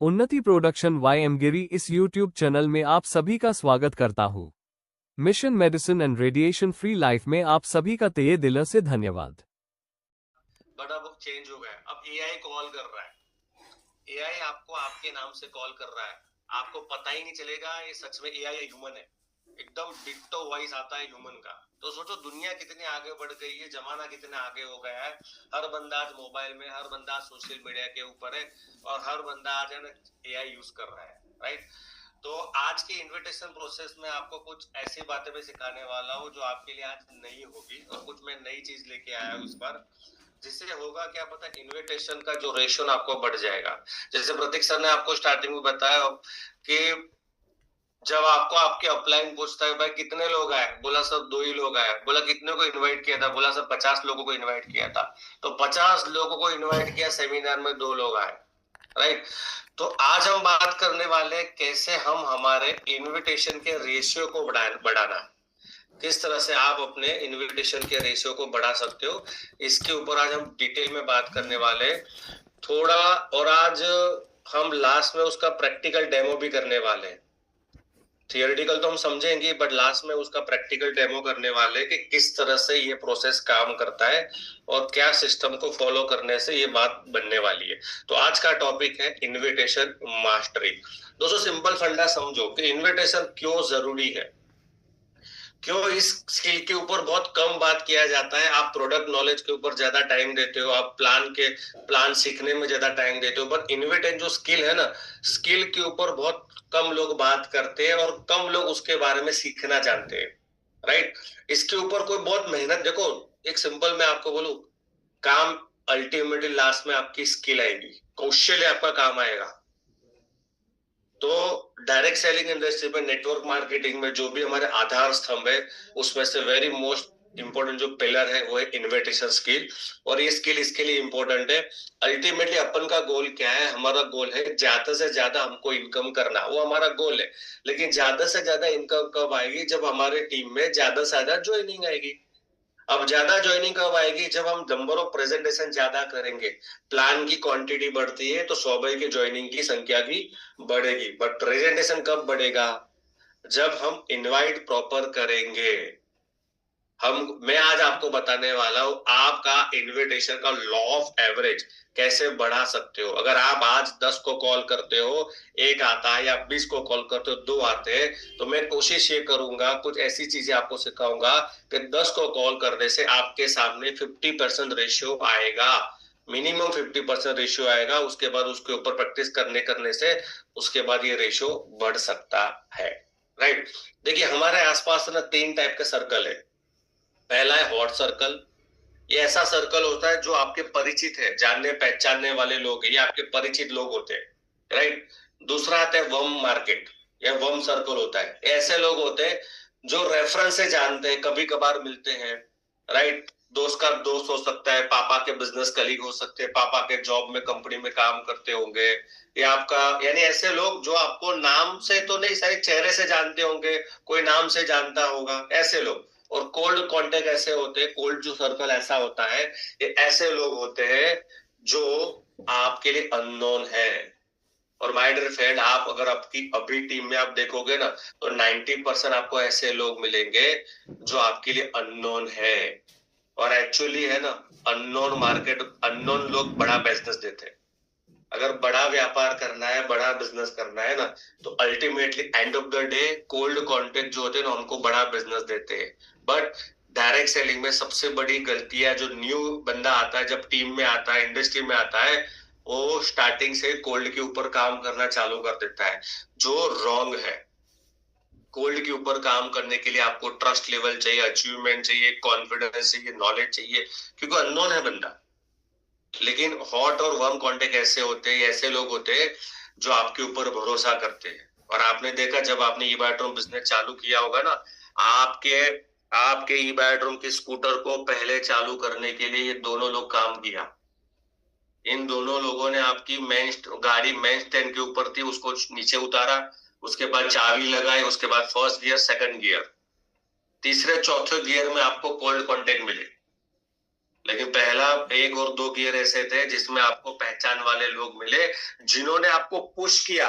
उन्नति production Y M गिरी इस YouTube channel में आप सभी का स्वागत करता हूं। Mission medicine and radiation free life में आप सभी का तहे दिल से धन्यवाद। बड़ा बुक चेंज हो गया है। अब एआई कॉल कर रहा है। एआई आपको आपके नाम से कॉल कर रहा है, आपको पता ही नहीं चलेगा ये सच में एआई या ह्यूमन है। एकदम डिट्टो वॉइस आता है ह्यूमन का। तो सोचो दुनिया कितनी आगे बढ़ गई है, जमाना कितना आगे हो गया है। हर बंदा आज मोबाइल में, हर बंदा आज सोशल मीडिया के ऊपर है और हर बंदा आज है ना एआई यूज कर रहा है, राइट। तो आज के इनविटेशन प्रोसेस में आपको कुछ ऐसी बातें मैं सिखाने वाला हूँ जो आपके लिए आज नहीं होगी, और कुछ मैं नई चीज लेके आया हूँ इस बार, जिससे होगा क्या पता, इनविटेशन का जो रेशियो आपको बढ़ जाएगा। जैसे प्रतीक सर ने आपको स्टार्टिंग में बताया कि जब आपको आपके अपलाइन पूछता है भाई कितने लोग आए, बोला सर 2 ही लोग आए। बोला कितने को इनवाइट किया था, बोला सर 50 लोगों को इनवाइट किया था। तो 50 लोगों को इनवाइट किया, सेमिनार में 2 लोग आए, राइट। तो आज हम बात करने वाले कैसे हम हमारे इनविटेशन के रेशियो को बढ़ाना, किस तरह से आप अपने इनविटेशन के रेशियो को बढ़ा सकते हो, इसके ऊपर आज हम डिटेल में बात करने वाले थोड़ा। और आज हम लास्ट में उसका प्रैक्टिकल डेमो भी करने वाले हैं। थियोरेटिकल तो हम समझेंगे, बट लास्ट में उसका प्रैक्टिकल डेमो करने वाले कि किस तरह से ये प्रोसेस काम करता है और क्या सिस्टम को फॉलो करने से ये बात बनने वाली है। तो आज का टॉपिक है इनविटेशन मास्टरी। दोस्तों सिंपल फंडा समझो कि इनविटेशन क्यों जरूरी है, क्यों इस स्किल के ऊपर बहुत कम बात किया जाता है। आप प्रोडक्ट नॉलेज के ऊपर ज्यादा टाइम देते हो, आप प्लान सीखने में ज्यादा टाइम देते हो, बट इनविटेशन जो स्किल है ना, स्किल के ऊपर बहुत कम लोग बात करते हैं और कम लोग उसके बारे में सीखना जानते हैं, राइट। इसके ऊपर कोई बहुत मेहनत, देखो एक सिंपल मैं आपको बोलूं, काम अल्टीमेटली लास्ट में आपकी स्किल आएगी, कौशल्य आपका काम आएगा। तो डायरेक्ट सेलिंग इंडस्ट्री में, नेटवर्क मार्केटिंग में जो भी हमारे आधार स्तंभ है, उसमें से वेरी मोस्ट इंपॉर्टेंट जो पिलर है वो है इन्विटेशन स्किल। और ये स्किल इसके लिए इंपॉर्टेंट है, अल्टीमेटली अपन का गोल क्या है, हमारा गोल है ज्यादा से ज्यादा हमको इनकम करना, वो हमारा गोल है। लेकिन ज्यादा से ज्यादा इनकम कब आएगी, जब हमारे टीम में ज्यादा से ज्यादा ज्वाइनिंग आएगी। अब ज्यादा ज्वाइनिंग कब आएगी, जब हम नंबर ऑफ प्रेजेंटेशन ज्यादा करेंगे, प्लान की क्वांटिटी बढ़ती है तो स्वाभाविक ज्वाइनिंग की संख्या भी बढ़ेगी। बट प्रेजेंटेशन कब बढ़ेगा, जब हम इनवाइट प्रॉपर करेंगे। मैं आज आपको बताने वाला हूं आपका इनविटेशन का लॉ ऑफ एवरेज कैसे बढ़ा सकते हो। अगर आप आज 10 को कॉल करते हो, 1 आता है, या 20 को कॉल करते हो, 2 आते हैं, तो मैं कोशिश ये करूंगा, कुछ ऐसी चीजें आपको सिखाऊंगा कि 10 को कॉल करने से आपके सामने 50% रेशियो आएगा, मिनिमम 50% रेशियो आएगा। उसके बाद उसके ऊपर प्रैक्टिस करने से उसके बाद ये रेशियो बढ़ सकता है, राइट। देखिए हमारे आसपास ना 3 टाइप के सर्कल है। पहला है हॉट सर्कल, ये ऐसा सर्कल होता है जो आपके परिचित है, जानने पहचानने वाले लोग हैं, ये आपके परिचित लोग होते हैं, राइट। दूसरा आता है वर्म मार्केट या वर्म सर्कल होता है, ऐसे लोग होते हैं जो रेफरेंस से जानते हैं, कभी कभार मिलते हैं, राइट। दोस्त का दोस्त हो सकता है, पापा के बिजनेस कलीग हो सकते हैं, पापा के जॉब में कंपनी में काम करते होंगे, या आपका, यानी ऐसे लोग जो आपको नाम से तो नहीं, शायद चेहरे से जानते होंगे, कोई नाम से जानता होगा, ऐसे लोग। और कोल्ड कांटेक्ट ऐसे होते हैं, कोल्ड जो सर्कल ऐसा होता है, ये ऐसे लोग होते हैं जो आपके लिए अननोन है। और माय डियर फ्रेंड, आप अगर आपकी अभी टीम में आप देखोगे ना, तो 90% आपको ऐसे लोग मिलेंगे जो आपके लिए अननोन है। और एक्चुअली है ना, अननोन मार्केट, अननोन लोग बड़ा बिजनेस देते हैं। अगर बड़ा व्यापार करना है, बड़ा बिजनेस करना है ना, तो ultimately end of the day cold contact जो होते हैं ना, उनको बड़ा बिजनेस देते हैं। बट डायरेक्ट सेलिंग में सबसे बड़ी गलती है, जो न्यू बंदा आता है, जब टीम में आता है, इंडस्ट्री में आता है, वो स्टार्टिंग से कोल्ड के ऊपर काम करना चालू कर देता है, जो रॉन्ग है। कोल्ड के ऊपर काम करने के लिए आपको ट्रस्ट लेवल चाहिए, अचीवमेंट चाहिए, कॉन्फिडेंस चाहिए, नॉलेज चाहिए, क्योंकि अननोन है बंदा। लेकिन हॉट और वर्म कांटेक्ट ऐसे होते हैं, ऐसे लोग होते हैं जो आपके ऊपर भरोसा करते हैं। और आपने देखा, जब आपने ई बेडरूम बिजनेस चालू किया होगा ना, आपके आपके ई बेडरूम के स्कूटर को पहले चालू करने के लिए ये दोनों लोग काम किया। इन दोनों लोगों ने आपकी मेन गाड़ी मेन स्टैंड के ऊपर थी, उसको नीचे उतारा, उसके बाद चाबी लगाई, उसके बाद फर्स्ट गियर, सेकंड गियर, तीसरे चौथे गियर में आपको कोल्ड कांटेक्ट मिले। लेकिन पहला 1 और 2 गियर ऐसे थे जिसमें आपको पहचान वाले लोग मिले, जिन्होंने आपको पुश किया,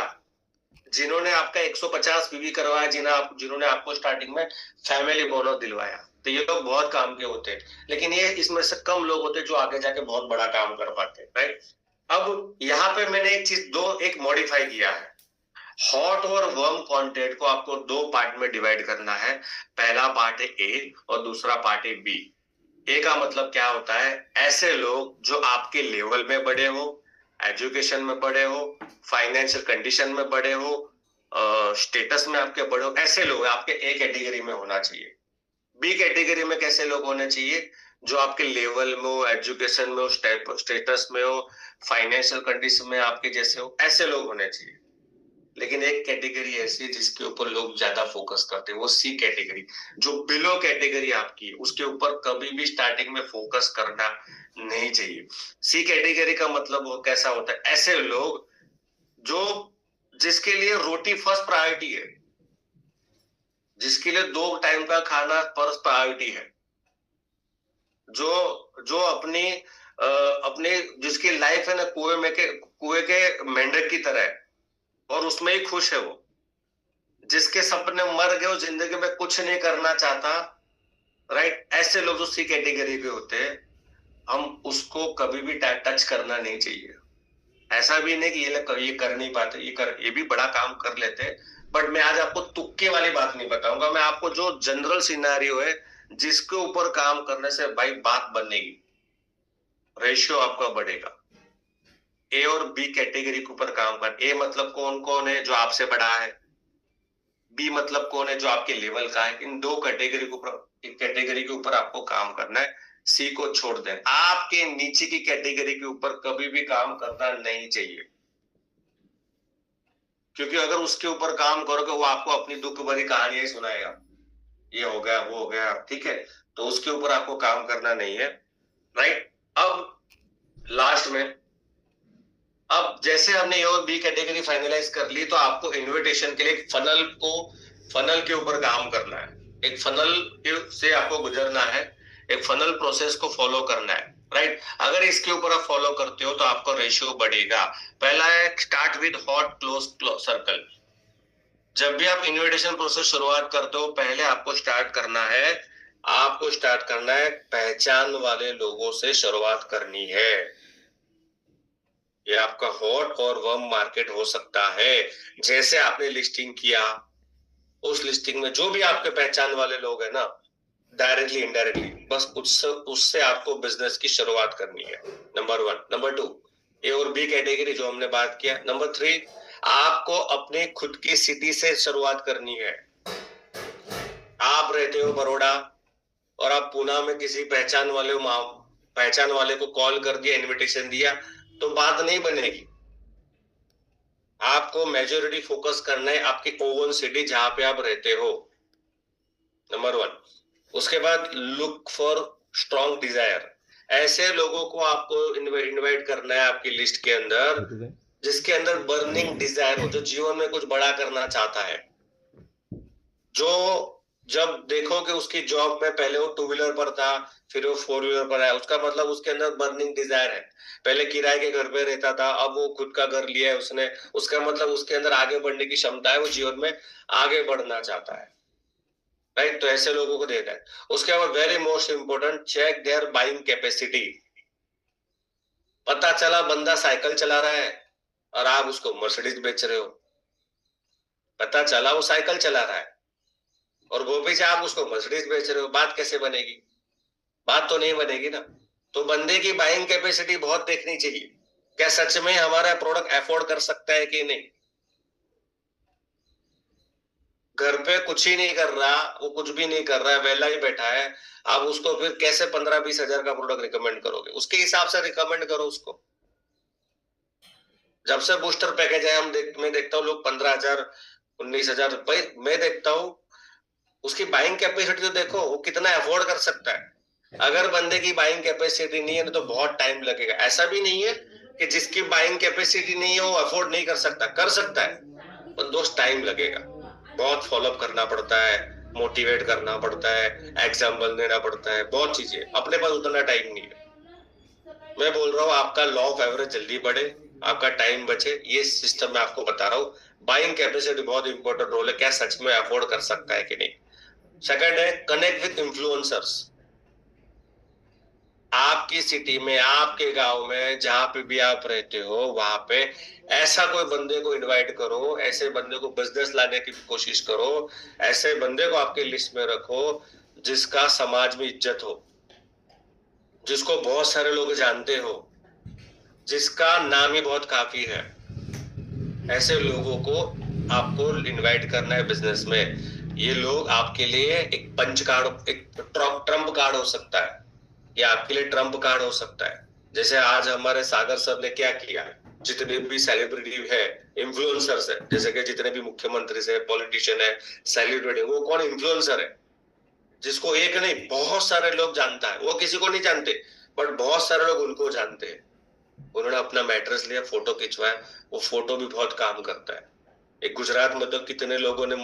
जिन्होंने आपका 150 बीवी करवाया, जिन्होंने आपको स्टार्टिंग में फैमिली बोनस दिलवाया। तो ये लोग बहुत काम के होते हैं, लेकिन ये इसमें से कम लोग होते जो आगे जाके बहुत बड़ा काम कर पाते, राइट। अब यहाँ पे मैंने एक मॉडिफाई किया है। हॉट और वर्म कंटेंट को आपको 2 पार्ट में डिवाइड करना है। पहला पार्ट है ए और दूसरा पार्ट है बी। ए का मतलब क्या होता है? ऐसे लोग जो आपके लेवल में बड़े हो, एजुकेशन में बड़े हो, फाइनेंशियल कंडीशन में बड़े हो, स्टेटस में आपके बड़े हो, ऐसे लोग आपके ए कैटेगरी में होना चाहिए। बी कैटेगरी में कैसे लोग होने चाहिए? जो आपके लेवल में हो, एजुकेशन में हो, स्टेटस में हो, फाइनेंशियल कंडीशन में आपके जैसे हो, ऐसे लोग होने चाहिए। लेकिन एक कैटेगरी ऐसी है जिसके ऊपर लोग ज्यादा फोकस करते हैं, वो सी कैटेगरी। जो बिलो कैटेगरी आपकी है, उसके ऊपर कभी भी स्टार्टिंग में फोकस करना नहीं चाहिए। सी कैटेगरी का मतलब वो कैसा होता है? ऐसे लोग जो जिसके लिए रोटी फर्स्ट प्रायोरिटी है, जिसके लिए 2 टाइम का खाना फर्स्ट प्रायोरिटी है, जो अपने जिसकी लाइफ है ना कुएं के मेंढक की तरह है और उसमें ही खुश है। वो जिसके सपने मर गए, वो जिंदगी में कुछ नहीं करना चाहता, राइट। ऐसे लोग जो सी कैटेगरी के होते हैं, हम उसको कभी भी टच करना नहीं चाहिए। ऐसा भी नहीं कि ये कर नहीं पाते, ये भी बड़ा काम कर लेते हैं, बट मैं आज आपको तुक्के वाली बात नहीं बताऊंगा। मैं आपको जो जनरल सिनेरियो है जिसके ऊपर काम करने से भाई बात बनेगी, रेशियो आपका बढ़ेगा। ए और बी कैटेगरी के ऊपर काम कर। ए मतलब कौन कौन है जो आपसे बड़ा है, बी मतलब कौन है जो आपके लेवल का है। इन 2 कैटेगरी के ऊपर आपको काम करना है। सी को छोड़ दें। आपके नीचे की कैटेगरी के ऊपर कभी भी काम करना नहीं चाहिए, क्योंकि अगर उसके ऊपर काम करोगे वो आपको अपनी दुख भरी कहानियां सुनाएगा, ये हो गया वो हो गया, ठीक है। तो उसके ऊपर आपको काम करना नहीं है, राइट। अब लास्ट में, अब जैसे हमने ए और बी कैटेगरी फाइनलाइज कर ली, तो आपको इनविटेशन के लिए एक फनल के ऊपर काम करना है। एक फनल से आपको गुजरना है, एक फनल प्रोसेस को फॉलो करना है, राइट। अगर इसके ऊपर आप फॉलो करते हो तो आपका रेशियो बढ़ेगा। पहला है start with hot close circle. जब भी आप इनविटेशन प्रोसेस शुरुआत करते हो, पहले आपको स्टार्ट करना है पहचान वाले लोगों से शुरुआत करनी है। ये आपका हॉट और वर्म मार्केट हो सकता है। जैसे आपने लिस्टिंग किया, उस लिस्टिंग में जो भी आपके पहचान वाले लोग हैं ना, डायरेक्टली इनडायरेक्टली, बस उससे आपको बिजनेस की शुरुआत करनी है। नंबर 1। नंबर 2, ए और बी कैटेगरी जो हमने बात किया। नंबर 3, आपको अपने खुद की सिटी से शुरुआत करनी है। आप रहते हो बड़ौदा और आप पुणे में किसी पहचान वाले को कॉल कर दिया, इनविटेशन दिया, तो बात नहीं बनेगी। आपको मेजॉरिटी फोकस करना है आपकी ओवन सिटी जहां पे आप रहते हो, नंबर 1। उसके बाद लुक फॉर स्ट्रॉन्ग डिजायर। ऐसे लोगों को आपको इनवाइट करना है आपकी लिस्ट के अंदर जिसके अंदर बर्निंग डिजायर हो, जो जीवन में कुछ बड़ा करना चाहता है। जो जब देखो कि उसकी जॉब में पहले वो 2 व्हीलर पर था, फिर वो 4 व्हीलर पर है, उसका मतलब उसके अंदर बर्निंग डिजायर है। पहले किराए के घर पे रहता था, अब वो खुद का घर लिया है उसने, उसका मतलब उसके अंदर आगे बढ़ने की क्षमता है, वो जीवन में आगे बढ़ना चाहता है, राइट। तो ऐसे लोगों को देना है। उसके बाद very most important, check their buying capacity. पता चला बंदा साइकिल चला रहा है और आप उसको मर्सिडीज बेच रहे हो। पता चला वो साइकिल चला रहा है और गोभी से आप उसको मर्सिडीज बेच रहे हो, बात कैसे बनेगी? बात तो नहीं बनेगी ना। तो बंदे की बाइंग कैपेसिटी बहुत देखनी चाहिए, क्या सच में हमारा प्रोडक्ट अफोर्ड कर सकता है कि नहीं। घर पे कुछ ही नहीं कर रहा, वो कुछ भी नहीं कर रहा है, वेला ही बैठा है, आप उसको फिर कैसे 15-20 हजार का प्रोडक्ट रिकमेंड करोगे? उसके हिसाब से रिकमेंड करो उसको। जब से बूस्टर पैकेज है, मैं देखता हूँ लोग 15,000 19,000 भाई, मैं देखता हूँ उसकी बाइंग कैपेसिटी तो देखो वो कितना अफोर्ड कर सकता है। अगर बंदे की बाइंग कैपेसिटी नहीं है तो बहुत टाइम लगेगा। ऐसा भी नहीं है कि जिसकी बाइंग कैपेसिटी नहीं है वो अफोर्ड नहीं कर सकता, कर सकता है, पर दोस्त टाइम लगेगा। बहुत फॉलोअप करना पड़ता है, मोटिवेट करना पड़ता है, एग्जाम्पल देना पड़ता है, बहुत चीजें। अपने पास उतना टाइम नहीं है। मैं बोल रहा हूँ आपका लॉ ऑफ एवरेज जल्दी बढ़े, आपका टाइम बचे, ये सिस्टम मैं आपको बता रहा हूँ। बाइंग कैपेसिटी बहुत इंपॉर्टेंट रोल है, क्या सच में अफोर्ड कर सकता है कि नहीं। सेकंड है कनेक्ट विद इन्फ्लुएंसर्स। आपकी सिटी में, आपके गांव में, जहां पे भी आप रहते हो वहां पे ऐसा कोई बंदे को इनवाइट करो, ऐसे बंदे को बिजनेस लाने की कोशिश करो, ऐसे बंदे को आपके लिस्ट में रखो जिसका समाज में इज्जत हो, जिसको बहुत सारे लोग जानते हो, जिसका नाम ही बहुत काफी है। ऐसे लोगों को आपको इनवाइट करना है बिजनेस में। ये लोग आपके लिए एक पंच कार्ड, एक ट्रम्प कार्ड हो सकता है, ये आपके लिए ट्रम्प कार्ड हो सकता है। जैसे आज हमारे सागर सर ने क्या किया, जितने भी सेलिब्रिटी है, इन्फ्लुएंसर्स है, जैसे कि जितने भी मुख्यमंत्री से, पॉलिटिशियन है, सेलिब्रिटी, वो कौन इन्फ्लुएंसर है, जिसको एक नहीं बहुत सारे लोग जानता है। वो किसी को नहीं जानते बट बहुत सारे लोग उनको जानते हैं। उन्होंने अपना मैट्रेस लिया, फोटो खिंचवाया, वो फोटो भी बहुत काम करता है। एक गुजरात में तो कितने लोगों ने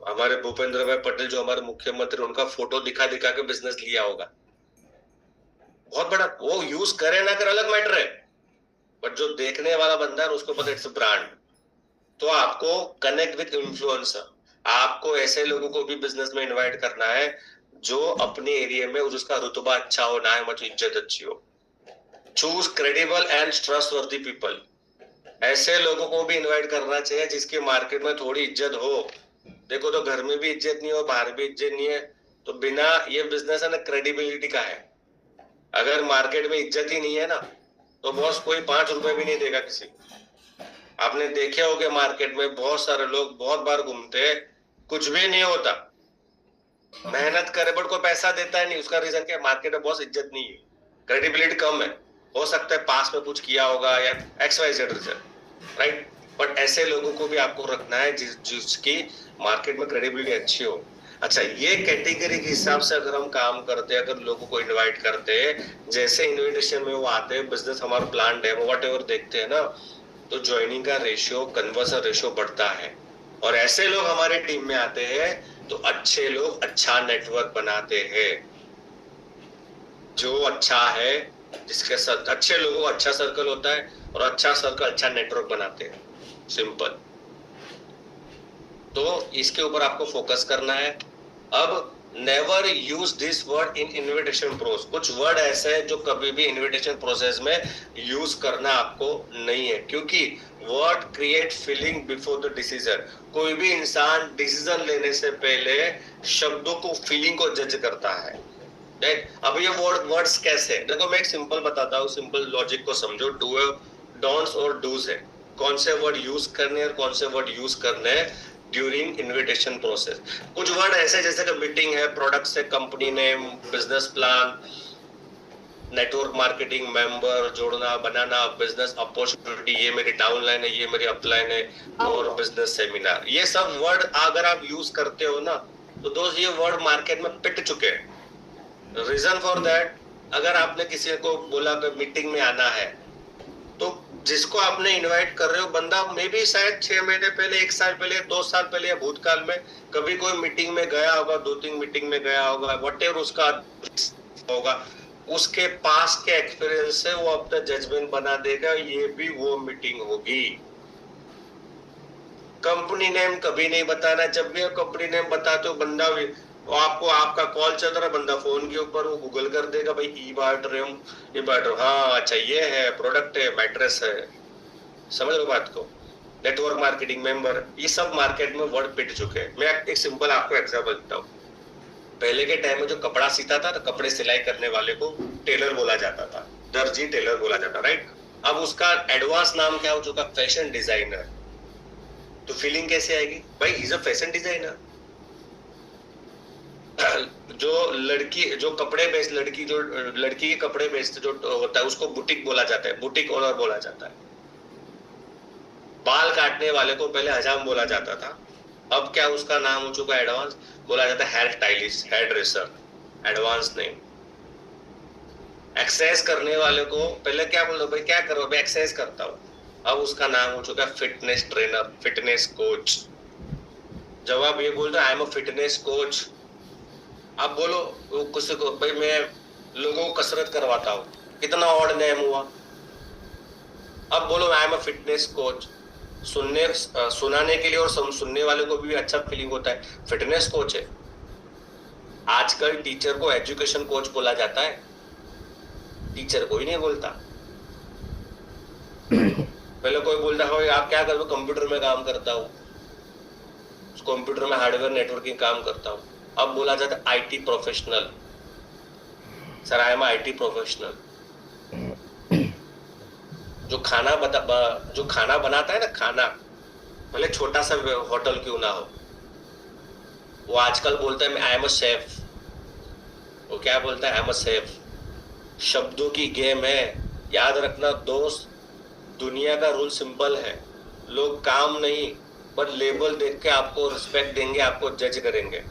हमारे भूपेंद्र भाई पटेल जो हमारे मुख्यमंत्री, उनका फोटो दिखा दिखा के बिजनेस लिया होगा। बहुत बड़ा, वो यूज करे ना करे अलग मैटर है, बट जो देखने वाला बंदा है उसको पता इट्स ब्रांड। तो आपको कनेक्ट विद इन्फ्लुएंसर, आपको ऐसे लोगों को भी बिजनेस में इनवाइट करना है जो अपने एरिया में उसका रुतबा अच्छा हो, ना है इज्जत अच्छी हो। Choose credible and trustworthy people. ऐसे लोगों को भी इनवाइट करना चाहिए जिसकी मार्केट में थोड़ी इज्जत हो। देखो तो घर में भी इज्जत नहीं हो, बाहर भी इज्जत नहीं है, तो बिना, ये बिजनेस है ना क्रेडिबिलिटी का है। अगर मार्केट में इज्जत ही नहीं है ना तो बॉस कोई 5 रुपए भी नहीं देगा किसी को। आपने देखे होंगे मार्केट में बहुत सारे लोग बहुत बार घूमते, कुछ भी नहीं होता, मेहनत करे बट कोई पैसा देता है नहीं। उसका रीजन क्या है, मार्केट में बहुत इज्जत नहीं है, क्रेडिबिलिटी कम है। हो सकता है पास में कुछ किया होगा या XYZ रीजन, राइट। बट ऐसे लोगों को भी आपको रखना है जिसकी मार्केट में क्रेडिबिलिटी अच्छी हो। अच्छा, ये कैटेगरी के हिसाब से अगर हम काम करते हैं, अगर लोगों को इनवाइट करते हैं, जैसे इनविटेशन में वो आते हैं, बिजनेस हमारा प्लान है, वट एवर देखते हैं ना, तो ज्वाइनिंग का रेशियो, कन्वर्सन रेशियो बढ़ता है। और ऐसे लोग हमारे टीम में आते हैं तो अच्छे लोग अच्छा नेटवर्क बनाते हैं। जो अच्छा है, जिसके साथ अच्छे लोगों का अच्छा सर्कल होता है, और अच्छा सर्कल अच्छा नेटवर्क बनाते हैं। सिंपल। तो इसके ऊपर आपको फोकस करना है। अब never use this word in invitation process. कुछ वर्ड ऐसे हैं जो कभी भी इनविटेशन प्रोसेस में यूज करना आपको नहीं है, क्योंकि word create feeling before the decision. कोई भी इंसान डिसीजन लेने से पहले शब्दों को, फीलिंग को जज करता है। अब ये वर्ड्स कैसे, देखो मैं एक सिंपल बताता हूँ, सिंपल लॉजिक को समझो। डोंट्स और डूज है, कौन से वर्ड यूज करने और कौन से वर्ड यूज करने ड्यूरिंग इनविटेशन प्रोसेस। कुछ वर्ड ऐसे जैसे कि मीटिंग है, प्रोडक्ट से, company name, business plan, network marketing, member जोड़ना बनाना, बिजनेस अपॉर्चुनिटी, ये मेरी डाउनलाइन है, ये मेरी अपलाइन है, और बिजनेस सेमिनार। ये सब वर्ड अगर आप यूज करते हो ना तो दोस्त ये वर्ड मार्केट में पिट चुके हैं। रीजन फॉर दैट, अगर आपने किसी को बोला कि मीटिंग में आना है, तो जिसको आपने इनवाइट कर रहे हो बंदा मे भी शायद 6 महीने पहले, 1 साल पहले, 2 साल पहले या भूतकाल में कभी कोई मीटिंग में गया होगा, 2-3 मीटिंग में गया होगा, व्हाटएवर उसका होगा, उसके पास के एक्सपीरियंस से वो अपना जजमेंट बना देगा, ये भी वो मीटिंग होगी। कंपनी नेम कभी नहीं बताना। जब भी आप कंपनी नेम बताते हो, बंदा भी, वो आपको, आपका कॉल चल रहा है, बंदा फोन के ऊपर वो गूगल कर देगा, भाई ई बायोट्रियम, ई बायोट्रियम, हाँ अच्छा ये है, प्रोडक्ट है, मैट्रेस है। समझ लो बात को। नेटवर्क मार्केटिंग, मेंबर, ये सब मार्केट में वर्ड पिट चुके हैं। मैं एक सिंपल आपको एग्जांपल देता हूँ। पहले के टाइम में जो कपड़ा सीता था, तो कपड़े सिलाई करने वाले को टेलर बोला जाता था, दर्जी टेलर बोला जाता, राइट। अब उसका एडवांस नाम क्या हो चुका, फैशन डिजाइनर। तो फीलिंग कैसे आएगी, भाई इज अ फैशन डिजाइनर। जो लड़की, जो कपड़े बेच, लड़की जो लड़की के कपड़े बेचते जो होता है उसको बुटीक बोला जाता है, बुटीक ओनर बोला जाता है। बाल काटने वाले को पहले हजाम बोला जाता था, अब क्या उसका नाम हो चुका है एडवांस, बोला जाता है hair stylist, hairdresser, advance name. Exercise करने वाले को पहले क्या बोलो, भाई क्या करो, भाई एक्सरसाइज करता हूँ, अब उसका नाम हो चुका है फिटनेस ट्रेनर, फिटनेस कोच। जब आप ये बोल रहे I am a fitness coach, आप बोलो किसी को, भाई मैं लोगों को कसरत करवाता हूँ, कितना ऑड नेम हुआ। अब बोलो I am a fitness coach, सुनाने के लिए और सुनने वाले को भी अच्छा फीलिंग होता है, फिटनेस कोच है। आजकल टीचर को एजुकेशन कोच बोला जाता है, टीचर कोई नहीं बोलता। पहले कोई बोलता है आप क्या करते हो, कंप्यूटर में काम करता हूँ, कंप्यूटर में हार्डवेयर नेटवर्किंग काम करता हूँ। अब बोला जाता है IT professional, sir I am IT professional. जो खाना बनाता है ना, खाना भले छोटा सा होटल क्यों ना हो, वो आजकल बोलता है आई एम अ शेफ। वो क्या बोलता है, आई एम अ शेफ। शब्दों की गेम है, याद रखना दोस्त। दुनिया का रूल सिंपल है, लोग काम नहीं बट लेबल देख के आपको रिस्पेक्ट देंगे, आपको जज करेंगे,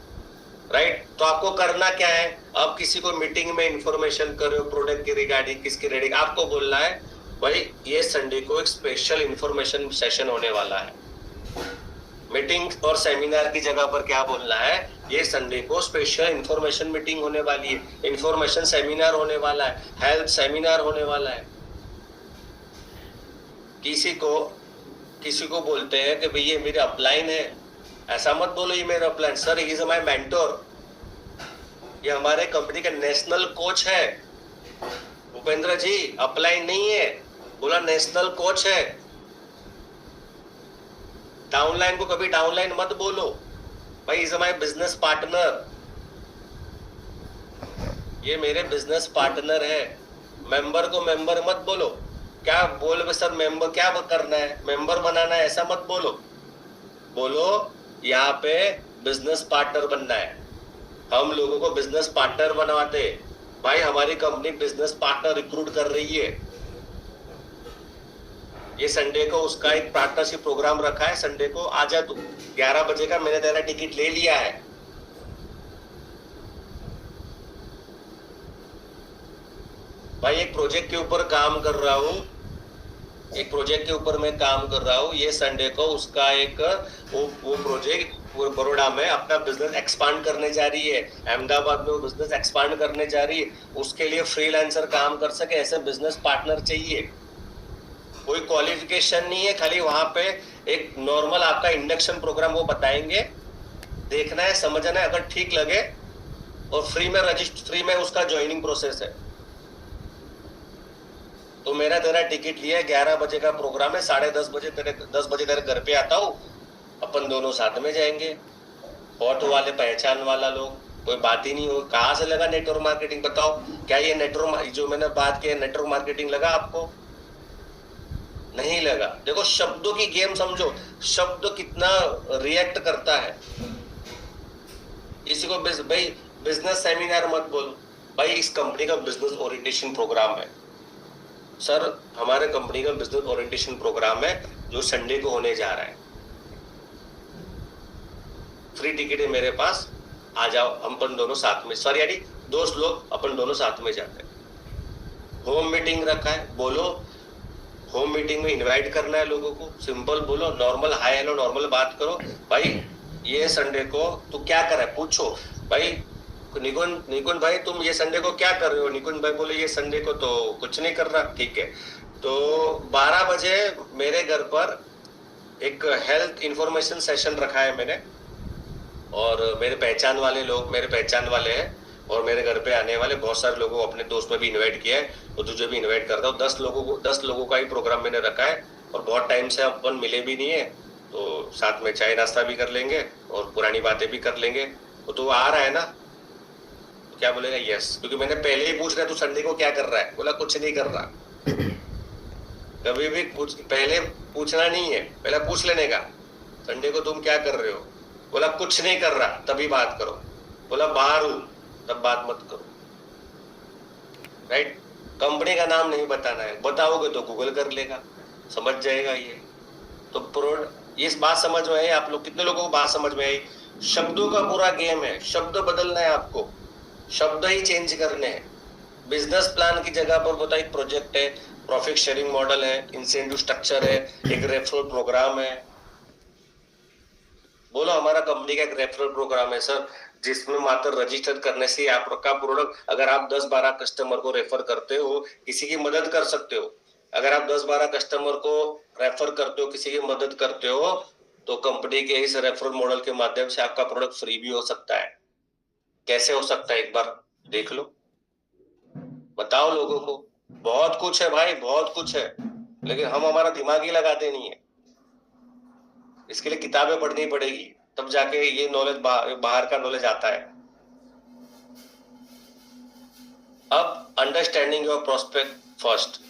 राइट। तो आपको करना क्या है, अब किसी को मीटिंग में इंफॉर्मेशन कर रहे हो प्रोडक्ट की रिगार्डिंग, किसकी रिगार्डिंग, आपको बोलना है भाई ये संडे को एक स्पेशल इंफॉर्मेशन सेशन होने वाला है। मीटिंग और सेमिनार की जगह पर क्या बोलना है, ये संडे को स्पेशल इंफॉर्मेशन मीटिंग होने वाली है, इंफॉर्मेशन सेमिनार होने वाला है, हेल्थ सेमिनार होने वाला है। किसी को बोलते हैं कि भाई ये मेरे अपलाइन है, ऐसा मत बोलो ये मेरा upline, sir he is my mentor, ये हमारे कंपनी का नेशनल कोच है। भूपेंद्र जी अपलाइन नहीं है, बोला नेशनल कोच है। डाउनलाइन को कभी डाउनलाइन मत बोलो, भाई इज माय बिजनेस पार्टनर, ये मेरे बिजनेस पार्टनर है। मेंबर को मेंबर मत बोलो, क्या बोल सर मेंबर क्या करना है, मेंबर बनाना है, ऐसा मत बोलो। बोलो यहाँ पे बिजनेस पार्टनर बनना है, हम लोगों को बिजनेस पार्टनर बनवाते भाई, हमारी कंपनी बिजनेस पार्टनर रिक्रूट कर रही है। ये संडे को उसका एक पार्टनरशिप प्रोग्राम रखा है, संडे को आ जा तू 11 बजे का, मैंने तेरा टिकट ले लिया है। भाई एक प्रोजेक्ट के ऊपर काम कर रहा हूँ, ये संडे को उसका एक वो प्रोजेक्ट बड़ोड़ा में अपना बिजनेस एक्सपांड करने जा रही है, अहमदाबाद में वो बिजनेस एक्सपांड करने जा रही है, उसके लिए फ्रीलांसर काम कर सके ऐसे बिजनेस पार्टनर चाहिए। कोई क्वालिफिकेशन नहीं है, खाली वहां पे एक नॉर्मल आपका इंडक्शन प्रोग्राम वो बताएंगे, देखना है, समझना है, अगर ठीक लगे और फ्री में उसका ज्वाइनिंग प्रोसेस है। तो मेरा तेरा टिकट लिया है, 11 बजे का प्रोग्राम है, 10:30 बजे 10 बजे तेरे घर पे आता हूँ, अपन दोनों साथ में जाएंगे। ऑटो वाले पहचान वाला लोग, कोई बात ही नहीं हो। कहाँ से लगा नेटवर्क मार्केटिंग, बताओ क्या ये नेटवर्क जो मैंने बात की नेटवर्क मार्केटिंग लगा आपको? नहीं लगा। देखो शब्दों की गेम समझो, शब्द कितना रिएक्ट करता है। किसी को भाई बिजनेस सेमिनार मत बोलो, भाई इस कंपनी का बिजनेस ओरिएंटेशन प्रोग्राम है, सर हमारे कंपनी का बिजनेस ओरिएंटेशन प्रोग्राम है जो संडे को होने जा रहा है, फ्री टिकट है मेरे पास, आ जाओ हम अपन दोनों साथ में, सॉरी यानी दोस्त लोग अपन दोनों साथ में जाते हैं। होम मीटिंग रखा है, बोलो होम मीटिंग में इनवाइट करना है लोगों को, सिंपल बोलो, नॉर्मल हाय हेलो नॉर्मल बात करो। भाई ये संडे को तू क्या कर रहा है, पूछो भाई निकुंज भाई तुम ये संडे को क्या कर रहे हो? निकुंज भाई बोले ये संडे को तो कुछ नहीं कर रहा, ठीक है। तो 12 बजे मेरे घर पर एक हेल्थ इंफॉर्मेशन सेशन रखा है मैंने, और मेरे पहचान वाले हैं और मेरे घर पे आने वाले बहुत सारे लोगों को, अपने दोस्त में भी इनवाइट किया है, तो तुझे भी इनवाइट करता हूँ। 10 लोगों का ही प्रोग्राम मैंने रखा है, और बहुत टाइम से अपन मिले भी नहीं है, तो साथ में चाय नाश्ता भी कर लेंगे और पुरानी बातें भी कर लेंगे। तो आ रहा है ना? तो क्या बोलेगा? यस, क्योंकि मैंने पहले ही पूछ रहा तू संडे को क्या कर रहा है, बोला कुछ नहीं कर रहा। कभी भी पहले पूछना नहीं है, पहले पूछ लेने का, संडे को तुम क्या कर रहे हो? बोला कुछ नहीं कर रहा, तभी बात करो। बोला बाहर हूं, तब बात मत करो, राइट। कंपनी का नाम नहीं बताना है, बताओगे तो गूगल कर लेगा, समझ जाएगा ये। तो ये बात समझ में आई आप लोग? कितने लोगों को बात समझ में आई? शब्दों का पूरा गेम है, शब्द बदलना है आपको, शब्द ही चेंज करने हैं। बिजनेस प्लान की जगह पर बताओ एक प्रोजेक्ट है, प्रॉफिट शेयरिंग मॉडल है, इंसेंटिव स्ट्रक्चर है, एक रेफरल प्रोग्राम है। बोलो हमारा कंपनी का एक रेफरल प्रोग्राम है, सर जिसमें मात्र रजिस्टर करने से आपका प्रोडक्ट, अगर आप 10-12 कस्टमर को रेफर करते हो, किसी की मदद कर सकते हो। अगर आप 10-12 कस्टमर को रेफर करते हो, किसी की मदद करते हो, तो कंपनी के इस रेफरल मॉडल के माध्यम से आपका प्रोडक्ट फ्री भी हो सकता है। कैसे हो सकता है एक बार देख लो, बताओ लोगों को। बहुत कुछ है भाई, बहुत कुछ है, लेकिन हम हमारा दिमाग ही लगाते नहीं है। इसके लिए किताबें पढ़नी पड़ेगी, तब जाके ये नॉलेज बाहर का नॉलेज आता है। अब अंडरस्टैंडिंग योर प्रोस्पेक्ट फर्स्ट।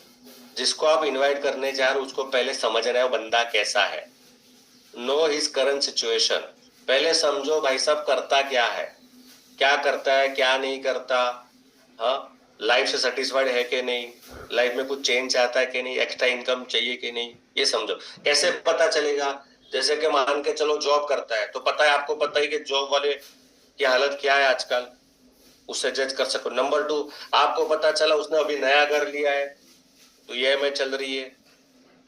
जिसको आप इनवाइट करने जा रहे हो उसको पहले समझना है वो बंदा कैसा है। Know his current situation. पहले समझो भाई साहब करता क्या है, क्या करता है, क्या नहीं करता, हाँ, लाइफ से सेटिस्फाइड है कि नहीं, लाइफ में कुछ चेंज चाहता है कि नहीं, एक्स्ट्रा इनकम चाहिए कि नहीं, ये समझो। कैसे पता चलेगा? जैसे कि मान के चलो जॉब करता है, तो पता है, आपको पता है कि जॉब वाले की हालत क्या है आजकल, उससे जज कर सको। नंबर 2, आपको पता चला उसने अभी नया घर लिया है, तो ईएमआई चल रही है,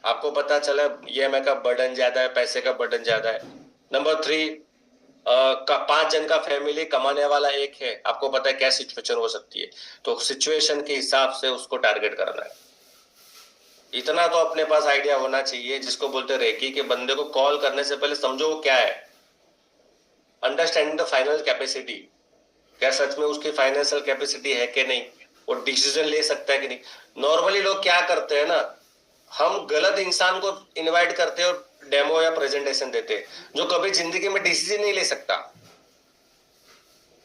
आपको पता चला ईएमआई का बर्डन ज्यादा है, पैसे का बर्डन ज्यादा है। नंबर 3, 5 जन का फैमिली, कमाने वाला एक है, आपको पता है क्या सिचुएशन हो सकती है, तो सिचुएशन के हिसाब से उसको टारगेट करना है। इतना तो अपने पास आइडिया होना चाहिए, जिसको बोलते रेकी, के बंदे को कॉल करने से पहले समझो वो क्या है। Understanding the financial capacity. क्या सच में उसकी फाइनेंशियल कैपेसिटी है कि नहीं, वो डिसीजन ले सकता है कि नहीं। नॉर्मली लोग क्या करते हैं ना, हम गलत इंसान को इनवाइट करते हैं और डेमो या प्रेजेंटेशन देते हैं, जो कभी जिंदगी में डिसीजन नहीं ले सकता।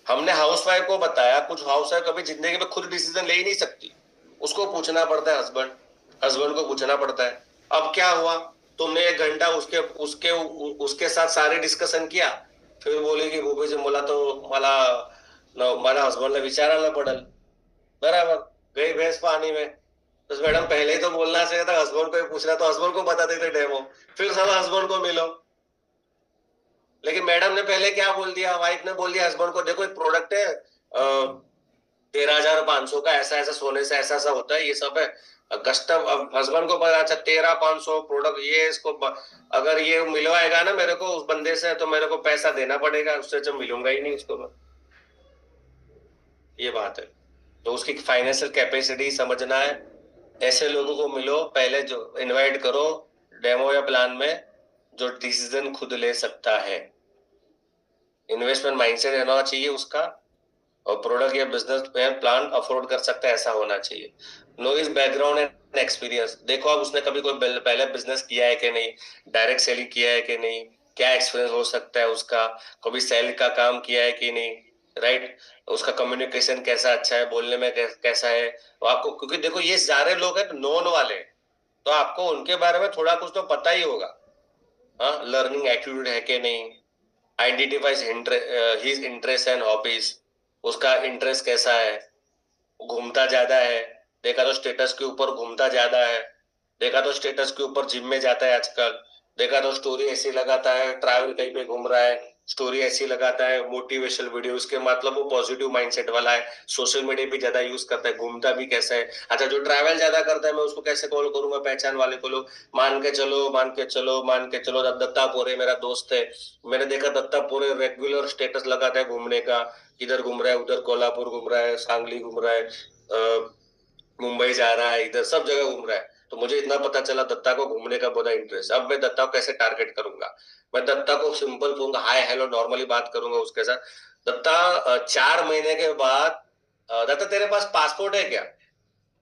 हमने हाउसवाइफ को बताया, कुछ हाउसवाइफ कभी जिंदगी में खुद डिसीजन ले ही नहीं सकती, उसको पूछना पड़ता है हस्बैंड को पूछना पड़ता है। अब क्या हुआ, तुमने 1 घंटा उसके उसके उसके साथ सारे डिस्कशन किया, फिर बोलेगी वो भी मला तो मला मला हस्बैंडला विचारायला पडेल, बराबर, गई भैंस पानी में। तो मैडम पहले ही तो बोलना चाहिए था, हस्बैंड को ही पूछना, तो हस्बैंड को बता देते डेमो, फिर सब हस्बैंड को मिलो। लेकिन मैडम ने पहले क्या बोल दिया, वाइफ ने बोल दिया हस्बैंड को, देखो एक प्रोडक्ट है 13,500 का, ऐसा ऐसा सोने से ऐसा ऐसा होता है, ये सब है। कस्टम हस्बैंड को पता, अच्छा 13,500 प्रोडक्ट, ये इसको अगर ये मिलवाएगा ना मेरे को उस बंदे से, तो मेरे को पैसा देना पड़ेगा, उससे जब मिलूंगा ही नहीं उसको मैं। ये बात है। तो उसकी फाइनेंशियल कैपेसिटी समझना है। ऐसे लोगों को मिलो पहले, जो इनवाइट करो डेमो या प्लान में, जो डिसीजन खुद ले सकता है। इन्वेस्टमेंट माइंडसेट रहना चाहिए उसका, और प्रोडक्ट या बिजनेस प्लान अफोर्ड कर सकता है, ऐसा होना चाहिए। Know his background and experience. देखो अब उसने कभी कोई पहले बिजनेस किया है कि नहीं, डायरेक्ट सेलिंग किया है कि नहीं, क्या एक्सपीरियंस हो सकता है उसका, कभी सेल का काम किया है कि नहीं, राइट, उसका कम्युनिकेशन कैसा अच्छा है, बोलने में कैसा है। तो आपको, क्योंकि देखो ये सारे लोग हैं नॉन वाले, तो आपको उनके बारे में थोड़ा कुछ तो पता ही होगा। हाँ, लर्निंग एटीट्यूड है कि नहीं, identifies his interest and hobbies, उसका इंटरेस्ट कैसा है, घूमता ज्यादा है, देखा तो स्टेटस के ऊपर घूमता ज्यादा है, देखा तो स्टेटस के ऊपर जिम में जाता है आजकल, देखा तो स्टोरी ऐसी लगाता है, ट्रैवल कहीं पे घूम रहा है, स्टोरी ऐसी लगाता है, मोटिवेशनल वीडियो, उसके मतलब वो पॉजिटिव माइंडसेट वाला है, सोशल मीडिया भी ज्यादा यूज करता है, घूमता भी कैसा है। अच्छा, जो ट्रैवल ज्यादा करता है मैं उसको कैसे कॉल करूंगा, पहचान वाले को लो, मान के चलो दत्ता पोरे मेरा दोस्त है, मैंने देखा दत्ता पोरे रेगुलर स्टेटस लगाता है घूमने का, इधर घूम रहा है, उधर कोल्हापुर घूम रहा है, सांगली घूम रहा है, मुंबई जा रहा है, इधर सब जगह घूम रहा है। तो मुझे इतना पता चला दत्ता को घूमने का बहुत इंटरेस्ट। अब मैं दत्ता को कैसे टारगेट करूंगा, मैं दत्ता को सिंपल कहूंगा, हाय हेलो नॉर्मली बात करूंगा उसके साथ। दत्ता 4 महीने के बाद, दत्ता तेरे पास पासपोर्ट है क्या,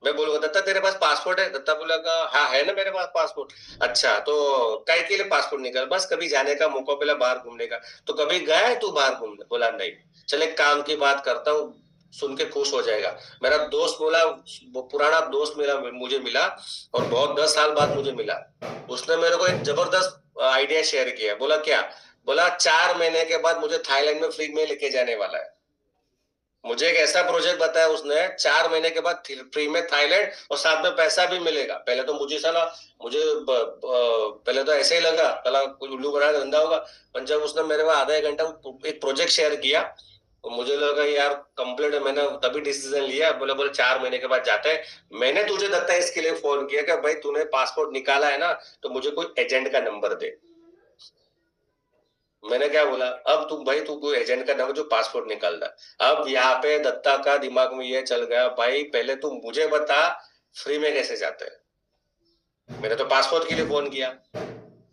मैं बोलूंगा दत्ता तेरे पास पासपोर्ट है, दत्ता बोलेगा हाँ है ना मेरे पास पासपोर्ट। अच्छा, तो काय के लिए पासपोर्ट निकल, बस कभी जाने का मौका मिला बाहर घूमने का, तो कभी गया है तू बाहर घूमने, बोला नहीं। चले काम की बात करता हूँ, सुन के खुश हो जाएगा। मेरा दोस्त बोला, वो पुराना दोस्त मेरा मुझे मिला, और बहुत 10 साल बाद मुझे मिला, उसने मेरे को एक जबरदस्त आइडिया शेयर किया। बोला क्या, बोला 4 महीने के बाद मुझे थाईलैंड में फ्री में लेके जाने वाला है। मुझे एक ऐसा प्रोजेक्ट बताया उसने, 4 महीने के बाद फ्री में थाईलैंड, और साथ में पैसा भी मिलेगा। पहले तो मुझे साला, पहले तो ऐसे ही लगा कला कुछ उल्लू बना धंधा होगा, पर जब उसने मेरे को आधा 1 घंटा एक प्रोजेक्ट शेयर किया, तो मुझे लगा यार कंप्लीट है। मैंने तभी डिसीजन लिया, बोले बोले 4 महीने के बाद जाते हैं। मैंने तुझे दत्ता इसके लिए फोन किया कि भाई तूने पासपोर्ट निकाला है ना, तो मुझे कोई एजेंट का नंबर दे। मैंने क्या बोला, अब तुम भाई, तू कोई एजेंट का नाम जो पासपोर्ट निकाल रहा। अब यहाँ पे दत्ता का दिमाग में ये चल गया, भाई पहले तू मुझे बता फ्री में कैसे जाते हैं। मैंने तो पासपोर्ट के लिए फोन किया,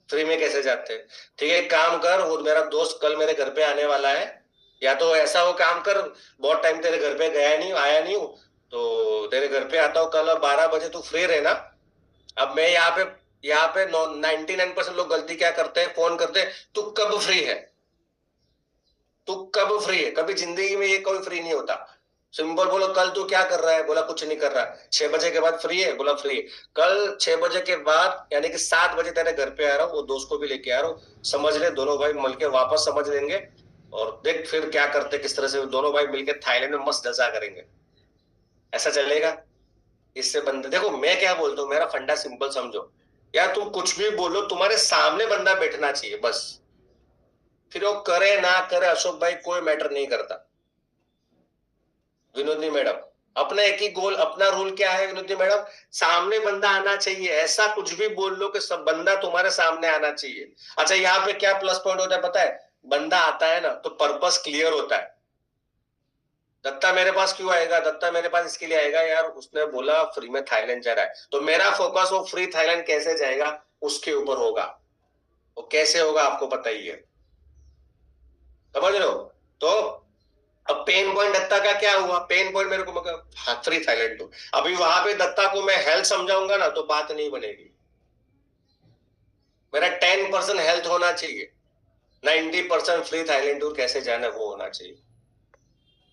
फ्री में कैसे जाते हैं। ठीक है, एक काम कर, वो मेरा दोस्त कल मेरे घर पे आने वाला है, या तो ऐसा वो काम कर, बहुत टाइम तेरे घर पे गया नहीं, आया नहीं हूँ, तो तेरे घर पे आता हूँ कल 12 बजे, तू फ्री रहना। अब मैं यहाँ पे 99% लोग गलती क्या करते हैं, फोन करते हैं, तू कब फ्री है, तू कब फ्री है। कभी जिंदगी में ये कोई फ्री नहीं होता। सिंपल बोलो, कल तू क्या कर रहा है, बोला कुछ नहीं कर रहा। 6 बजे के बाद फ्री है, बोला फ्री है। कल 6 बजे के बाद यानी कि 7 बजे तेरे घर पे आ रहा हूँ, वो दोस्त को भी लेके आ रहा हूँ, समझ ले दोनों भाई मिलके वापस समझ लेंगे। और देख फिर क्या करते, किस तरह से दोनों भाई मिलके थाईलैंड में मस्त जलसा करेंगे। ऐसा चलेगा। इससे बंदे, देखो मैं क्या बोलता हूँ, मेरा फंडा सिंपल समझो यार, तुम कुछ भी बोलो, तुम्हारे सामने बंदा बैठना चाहिए बस। फिर वो करे ना करे अशोक भाई, कोई मैटर नहीं करता। विनोदनी मैडम, अपना एक ही गोल, अपना रूल क्या है विनोदनी मैडम, सामने बंदा आना चाहिए। ऐसा कुछ भी बोल लो कि सब बंदा तुम्हारे सामने आना चाहिए। अच्छा, यहाँ पे क्या प्लस पॉइंट होता है पता है, बंदा आता है ना तो पर्पस क्लियर होता है। दत्ता मेरे पास क्यों आएगा, दत्ता मेरे पास इसके लिए आएगा यार, उसने बोला फ्री में थाईलैंड जा रहा है, तो मेरा फोकस वो फ्री थाईलैंड कैसे जाएगा उसके ऊपर होगा। वो कैसे होगा आपको पता ही है, समझ रहे हो। तो अब पेन पॉइंट दत्ता का क्या हुआ, पेन पॉइंट मेरे को मतलब फ्री थाईलैंड टू। अभी वहां पे दत्ता को मैं हेल्थ समझाऊंगा ना तो बात नहीं बनेगी। मेरा 10% हेल्थ होना चाहिए, 90% फ्री थाईलैंड टूर कैसे जाना है वो होना चाहिए।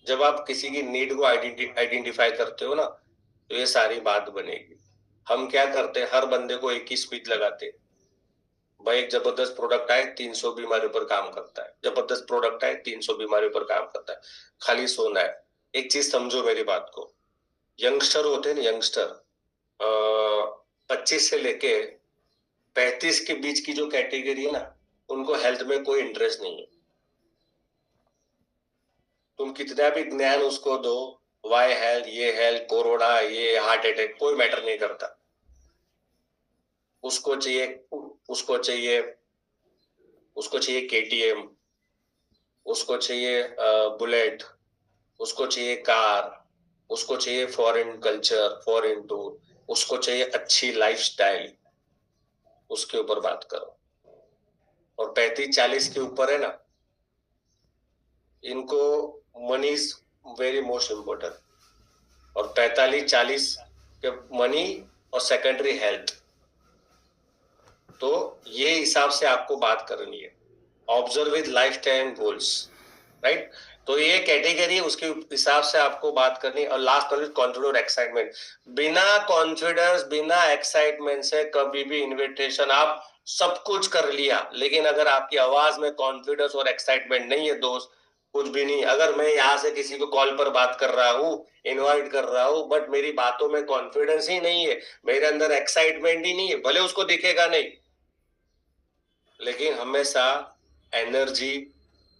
जब आप किसी की नीड को आइडेंटिफाई करते हो ना, तो ये सारी बात बनेगी। हम क्या करते हैं, हर बंदे को एक ही स्पीच लगाते हैं। भाई एक जबरदस्त प्रोडक्ट आए, 300 बीमारियों पर काम करता है, जबरदस्त प्रोडक्ट आए 300 बीमारियों पर काम करता है, खाली सोना है। एक चीज समझो मेरी बात को, यंगस्टर होते हैं ना, यंगस्टर 25 से लेके 35 के बीच की जो कैटेगरी है ना, उनको हेल्थ में कोई इंटरेस्ट नहीं है। तुम कितना भी ज्ञान उसको दो, वाई हेल्थ, ये हेल्थ, कोरोना, ये हार्ट अटैक, कोई मैटर नहीं करता। उसको चाहिए, उसको चाहिए, उसको चाहिए केटीएम, उसको चाहिए बुलेट, उसको चाहिए कार, उसको चाहिए फॉरेन कल्चर, फॉरेन टूर, उसको चाहिए अच्छी लाइफस्टाइल। उसके ऊपर बात करो। और 35-40 के ऊपर है ना, इनको money is very most important. और 45-40 के मनी और सेकेंडरी हेल्थ। तो ये हिसाब से आपको बात करनी है, observe with life time goals, right. तो ये कैटेगरी, उसके हिसाब से आपको बात करनी। और लास्ट वन इज कॉन्फिडेंस और एक्साइटमेंट। बिना कॉन्फिडेंस बिना एक्साइटमेंट से कभी भी इन्विटेशन, आप सब कुछ कर लिया, लेकिन अगर आपकी आवाज में कॉन्फिडेंस और एक्साइटमेंट नहीं है दोस्त, कुछ भी नहीं। अगर मैं यहाँ से किसी को कॉल पर बात कर रहा हूँ, इनवाइट कर रहा हूँ, बट मेरी बातों में कॉन्फिडेंस ही नहीं है, मेरे अंदर एक्साइटमेंट ही नहीं है, भले उसको दिखेगा नहीं, लेकिन हमेशा एनर्जी,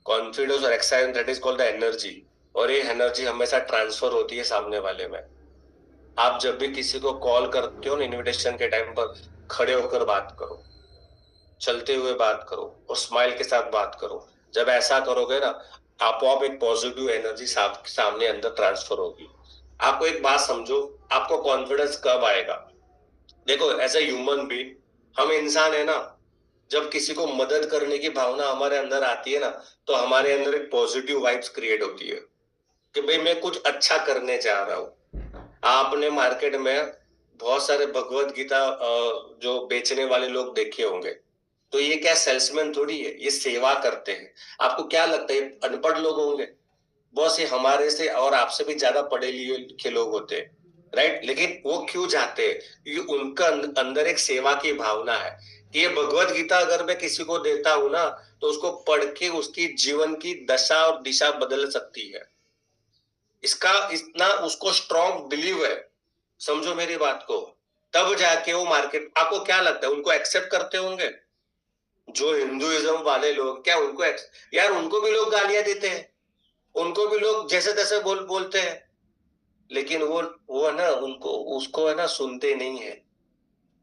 कॉन्फिडेंस और excitement, that is called the energy. और ये एनर्जी हमेशा ट्रांसफर होती है सामने वाले में। आप जब भी किसी को कॉल करते हो ना, इनविटेशन के टाइम पर खड़े होकर बात करो, चलते हुए बात करो, और स्माइल के साथ बात करो। जब ऐसा करोगे ना, आप एक पॉजिटिव एनर्जी सामने अंदर ट्रांसफर होगी। आपको एक बात समझो, आपको कॉन्फिडेंस कब आएगा। देखो एज ए ह्यूमन बीइंग, हम इंसान है ना, जब किसी को मदद करने की भावना हमारे अंदर आती है ना, तो हमारे अंदर एक पॉजिटिव वाइब्स क्रिएट होती है कि भाई मैं कुछ अच्छा करने जा रहा हूँ। आपने मार्केट में बहुत सारे भगवत गीता जो बेचने वाले लोग देखे होंगे, तो ये क्या सेल्समैन थोड़ी है, ये सेवा करते हैं। आपको क्या लगता है ये अनपढ़ लोग होंगे? बहुत से हमारे से और आपसे भी ज्यादा पढ़े लिखे लोग होते हैं, राइट। लेकिन वो क्यों जाते हैं, क्योंकि उनका अंदर एक सेवा की भावना है कि ये भगवत गीता अगर मैं किसी को देता हूं ना, तो उसको पढ़ के उसकी जीवन की दशा और दिशा बदल सकती है। इसका इतना उसको स्ट्रॉन्ग बिलीव है, समझो मेरी बात को। तब जाके वो मार्केट, आपको क्या लगता है उनको एक्सेप्ट करते होंगे? जो हिंदुइज्म वाले लोग, क्या उनको यार उनको भी लोग गालियां देते हैं, उनको भी लोग जैसे तैसे बोलते हैं, लेकिन वो है ना, उनको उसको है ना सुनते नहीं है।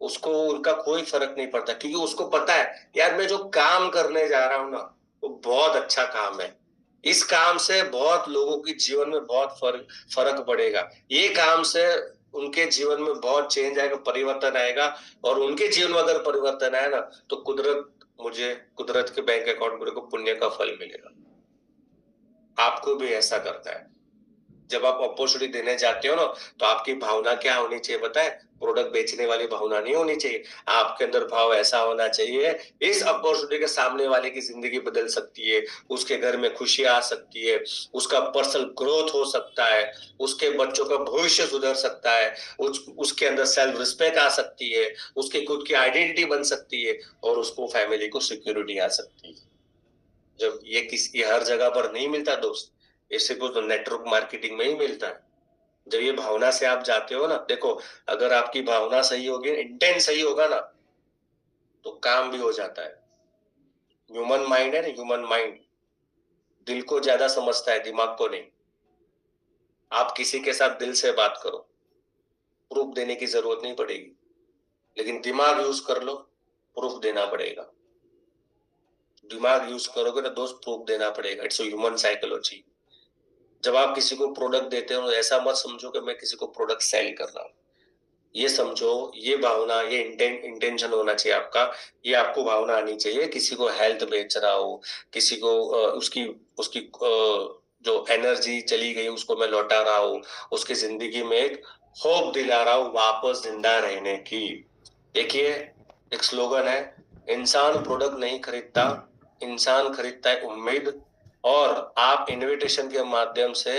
उसको उनका कोई फर्क नहीं पड़ता, क्योंकि उसको पता है यार मैं जो काम करने जा रहा हूं ना, वो बहुत अच्छा काम है। इस काम से बहुत लोगों के जीवन में बहुत फर्क पड़ेगा। ये काम से उनके जीवन में बहुत चेंज आएगा, परिवर्तन आएगा। और उनके जीवन में अगर परिवर्तन आया ना, तो कुदरत के बैंक अकाउंट में को पुण्य का फल मिलेगा। आपको भी ऐसा करता है। जब आप अपॉर्चुनिटी देने जाते हो ना, तो आपकी भावना क्या होनी चाहिए पता है? प्रोडक्ट बेचने वाली भावना नहीं होनी चाहिए। आपके अंदर भाव ऐसा होना चाहिए, इस अपॉर्चुनिटी के सामने वाले की जिंदगी बदल सकती है, उसके घर में खुशी आ सकती है, उसका पर्सनल ग्रोथ हो सकता है, उसके बच्चों का भविष्य सुधर सकता है, उसके अंदर सेल्फ रिस्पेक्ट आ सकती है, उसकी खुद की आइडेंटिटी बन सकती है, और उसको फैमिली को सिक्योरिटी आ सकती है। जब ये हर जगह पर नहीं मिलता दोस्त, इससे कुछ तो नेटवर्क मार्केटिंग में ही मिलता है। जब ये भावना से आप जाते हो ना, देखो, अगर आपकी भावना सही होगी, इंटेंट सही होगा ना, तो काम भी हो जाता है। ह्यूमन माइंड है ना, ह्यूमन माइंड दिल को ज्यादा समझता है, दिमाग को नहीं। आप किसी के साथ दिल से बात करो, प्रूफ देने की जरूरत नहीं पड़ेगी। लेकिन दिमाग यूज कर लो, प्रूफ देना पड़ेगा। दिमाग यूज करोगे ना दोस्त, प्रूफ देना पड़ेगा। It's human psychology. जब आप किसी को प्रोडक्ट देते हो, ऐसा मत समझो कि मैं किसी को प्रोडक्ट सेल कर रहा हूँ। ये समझो, ये भावना, ये इंटेंशन होना चाहिए आपका। ये आपको भावना आनी चाहिए, किसी को हेल्थ बेच रहा हो, किसी को उसकी उसकी जो एनर्जी चली गई उसको मैं लौटा रहा हूँ, उसकी जिंदगी में एक होप दिला रहा हूँ वापस जिंदा रहने की। देखिए, एक स्लोगन है, इंसान प्रोडक्ट नहीं खरीदता, इंसान खरीदता है उम्मीद। और आप इनविटेशन के माध्यम से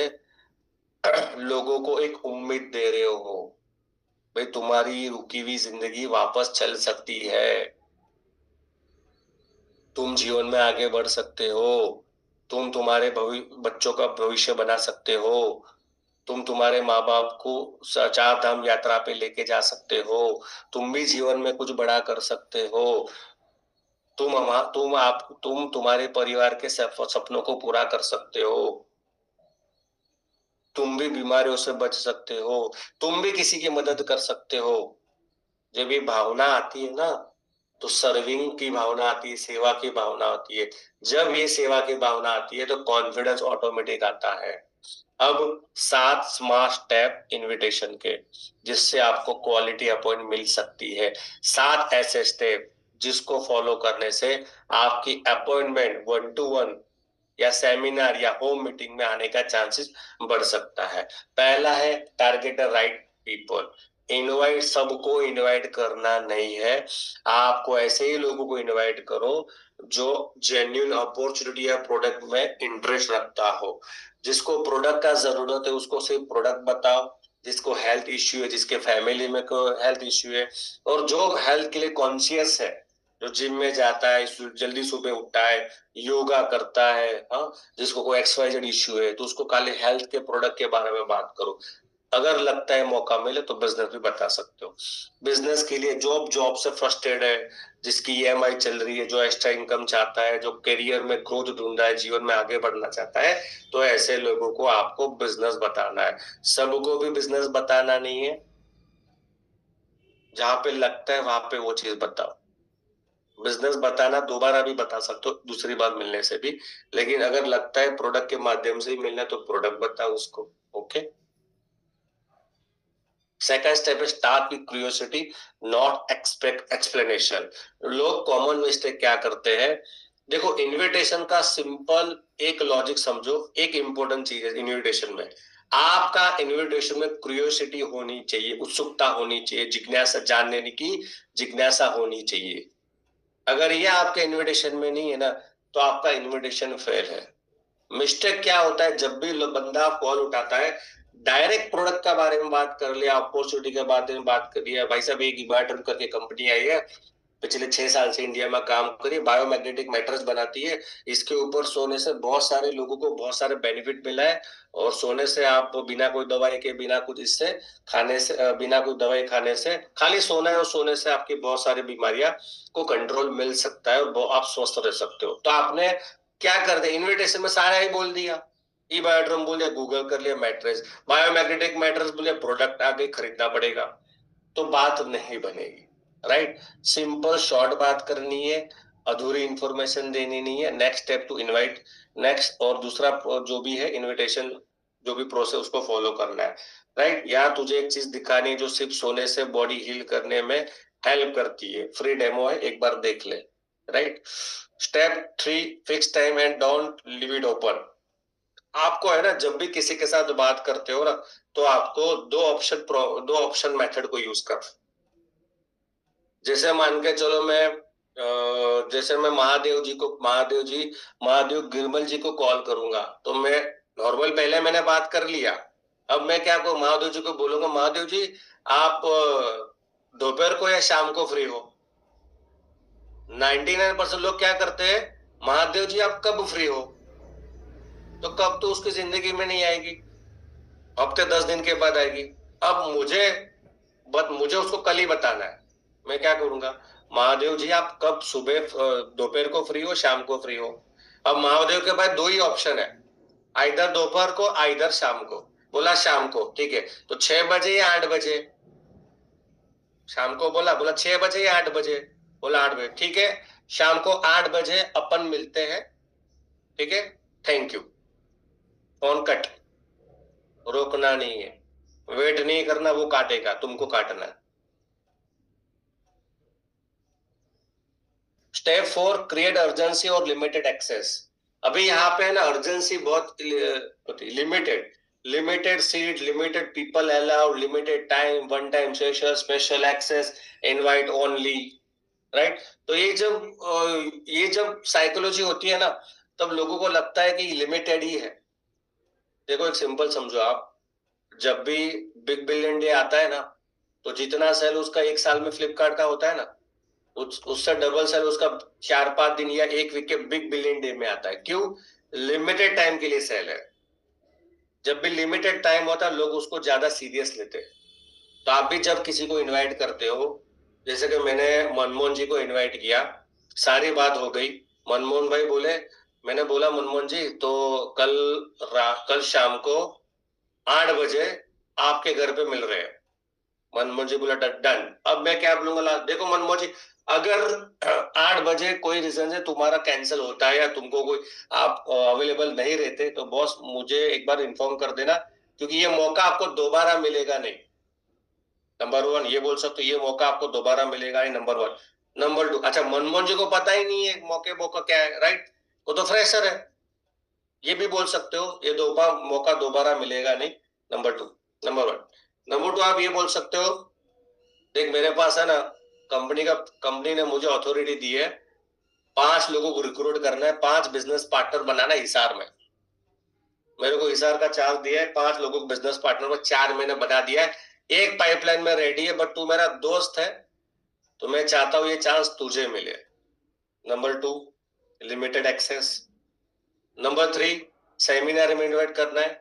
लोगों को एक उम्मीद दे रहे हो, भाई तुम्हारी रुकी हुई जिंदगी वापस चल सकती है, तुम जीवन में आगे बढ़ सकते हो, तुम तुम्हारे बच्चों का भविष्य बना सकते हो, तुम तुम्हारे माँ बाप को 4 धाम यात्रा पे लेके जा सकते हो, तुम भी जीवन में कुछ बड़ा कर सकते हो, तुम तुम्हारे परिवार के सपनों को पूरा कर सकते हो, तुम भी बीमारियों से बच सकते हो, तुम भी किसी की मदद कर सकते हो। जब ये भावना आती है ना, तो सर्विंग की भावना आती है, सेवा की भावना आती है। जब ये सेवा की भावना आती है, तो कॉन्फिडेंस ऑटोमेटिक आता है। अब 7 स्मार्ट स्टेप इनविटेशन के, जिससे आपको क्वालिटी अपॉइंट मिल सकती है। 7 ऐसे स्टेप जिसको फॉलो करने से आपकी अपॉइंटमेंट 1 to 1 या सेमिनार या होम मीटिंग में आने का चांसेस बढ़ सकता है। पहला है, target the right people. Invite सबको इनवाइट करना नहीं है, आपको ऐसे ही लोगों को इनवाइट करो जो जेन्युइन अपॉर्चुनिटी या प्रोडक्ट में इंटरेस्ट रखता हो। जिसको प्रोडक्ट का जरूरत है उसको सिर्फ प्रोडक्ट बताओ, जिसको हेल्थ इश्यू है, जिसके फैमिली में कोई हेल्थ इश्यू है, और जो हेल्थ के लिए कॉन्शियस है, जो जिम में जाता है, जल्दी सुबह उठता है, योगा करता है, हाँ, जिसको कोई एक्सवाइजेड इश्यू है, तो उसको खाली हेल्थ के प्रोडक्ट के बारे में बात करो। अगर लगता है मौका मिले तो बिजनेस भी बता सकते हो। बिजनेस के लिए जॉब से फ्रस्ट्रेटेड है, जिसकी ईएमआई चल रही है, जो एक्स्ट्रा इनकम चाहता है, जो करियर में ग्रोथ ढूंढ रहा है, जीवन में आगे बढ़ना चाहता है, तो ऐसे लोगों को आपको बिजनेस बताना है। सबको भी बिजनेस बताना नहीं है, जहां पे लगता है वहां पे वो चीज बताओ। बिजनेस बताना दोबारा भी बता सकते हो दूसरी बार मिलने से भी, लेकिन अगर लगता है प्रोडक्ट के माध्यम से ही मिलना, तो प्रोडक्ट बताओ उसको। ओके। सेकंड स्टेप है, start with curiosity, not expect explanation. लोग कॉमन मिस्टेक क्या करते हैं? देखो, इनविटेशन का सिंपल एक लॉजिक समझो। एक इंपॉर्टेंट चीज है इनविटेशन में, आपका इनविटेशन में क्यूरियोसिटी होनी चाहिए, उत्सुकता होनी चाहिए, जिज्ञासा, जानने की जिज्ञासा होनी चाहिए। अगर ये आपके इनविटेशन में नहीं है ना, तो आपका इनविटेशन फेल है। मिस्टेक क्या होता है, जब भी बंदा कॉल उठाता है, डायरेक्ट प्रोडक्ट का बारे में बात कर लिया, अपॉर्चुनिटी के बारे में बात कर लिया। भाई साहब, एक इबाटन करके कंपनी आई है, पिछले 6 साल से इंडिया में काम करी, बायोमैग्नेटिक मैटर्स बनाती है। इसके ऊपर सोने से बहुत सारे लोगों को बहुत सारे बेनिफिट मिला है। और सोने से आप बिना कोई दवाई के, बिना कुछ इससे खाने से, बिना कोई दवाई खाने से, खाली सोना है, और सोने से आपकी बहुत सारी बीमारियां को कंट्रोल मिल सकता है, और आप स्वस्थ रह सकते हो। तो आपने क्या कर दिया, इन्विटेशन में सारा ही बोल दिया। ई बायोड्रम बोल दिया, गूगल कर लिया, मैट्रेस, बायोमैग्नेटिक मैट्रेस बोलिए, प्रोडक्ट आगे खरीदना पड़ेगा, तो बात नहीं बनेगी। राइट? सिंपल शॉर्ट बात करनी है, अधूरी इंफॉर्मेशन देनी नहीं है। Next step to invite, next और दूसरा जो भी है इनविटेशन, जो भी प्रोसेस उसको फॉलो करना है, राइट। या तुझे एक चीज दिखानी है जो सिर्फ सोने से बॉडी हील करने में हेल्प करती है, फ्री डेमो है, एक बार देख ले, right. Step 3, fix time and don't leave it open. आपको है ना, जब भी किसी के साथ बात करते हो ना, तो आपको दो ऑप्शन मेथड को यूज कर। जैसे मान के चलो मैं जैसे मैं महादेव गिरमल जी को कॉल करूंगा, तो मैं नॉर्मल पहले मैंने बात कर लिया। अब मैं क्या कहूँ, महादेव जी को बोलूंगा, महादेव जी आप दोपहर को या शाम को फ्री हो। 99% लोग क्या करते हैं, महादेव जी आप कब फ्री हो, तो कब तो उसकी जिंदगी में नहीं आएगी, हफ्ते 10 दिन के बाद आएगी। अब मुझे उसको कल ही बताना है। मैं क्या करूंगा, महादेव जी आप कब सुबह दोपहर को फ्री हो, शाम को फ्री हो। अब महादेव के पास दो ही ऑप्शन है, आइदर दोपहर को आइदर शाम को। बोला शाम को, ठीक है, तो 6 बजे या 8 बजे। शाम को बोला बोला 6 बजे या 8 बजे। बोला 8 बजे, ठीक है, शाम को 8 बजे अपन मिलते हैं, ठीक है, थैंक यू। Phone cut. रोकना नहीं है, वेट नहीं करना, वो काटेगा, तुमको काटना है। स्टेप 4, क्रिएट अर्जेंसी और लिमिटेड एक्सेस। अभी यहाँ पे है ना, अर्जेंसी बहुत limited, limited seat, limited people allowed, limited time, one time session, special access, invite only, right. तो ये जब साइकोलॉजी होती है ना, तब लोगों को लगता है कि लिमिटेड ही है। देखो एक सिंपल समझो आप, जब भी बिग बिलियन डे आता है ना, तो जितना सेल उसका एक साल में फ्लिपकार्ट का होता है ना, उससे डबल सेल उसका 4-5 दिन या एक वीक के बिग बिलियन डे में आता है। क्यों? लिमिटेड टाइम के लिए सेल है। जब भी लिमिटेड टाइम होता है, लोग उसको ज्यादा सीरियस लेते हैं। तो आप भी जब किसी को इनवाइट करते हो, जैसे कि मैंने मनमोहन जी को इनवाइट किया, सारी बात हो गई, मनमोहन भाई बोले, मैंने बोला मनमोहन जी तो कल शाम को 8 बजे आपके घर पे मिल रहे हैं। मनमोहन जी बोला डन। अब मैं क्या बोलूंगा, देखो मनमोहन जी, अगर 8 बजे कोई रीजन से तुम्हारा कैंसिल होता है या तुमको कोई आप अवेलेबल नहीं रहते, तो बॉस मुझे एक बार इन्फॉर्म कर देना, क्योंकि ये मौका आपको दोबारा मिलेगा नहीं। नंबर 1 ये बोल सकते हो, ये मौका आपको दोबारा मिलेगा नहीं, नंबर 1। नंबर 2, अच्छा मनमोहन जी को पता ही नहीं है मौका क्या है, राइट, वो तो फ्रेशर है, ये भी बोल सकते हो, ये मौका दोबारा मिलेगा नहीं, नंबर 2। नंबर 2 आप ये बोल सकते हो, देख मेरे पास है ना, कंपनी ने मुझे अथॉरिटी दी है, 5 लोगों को रिक्रूट करना है, 5 बिजनेस पार्टनर बनाना है हिसार में। मेरे को हिसार का चार्ज दिया है, 5 लोगों को बिजनेस पार्टनर को 4 महीने बना दिया है, एक पाइपलाइन में रेडी है, बट तू मेरा दोस्त है, तो मैं चाहता हूं ये चांस तुझे मिले। Number 2, limited access. Number 3, seminar में इन्वाइट करना है।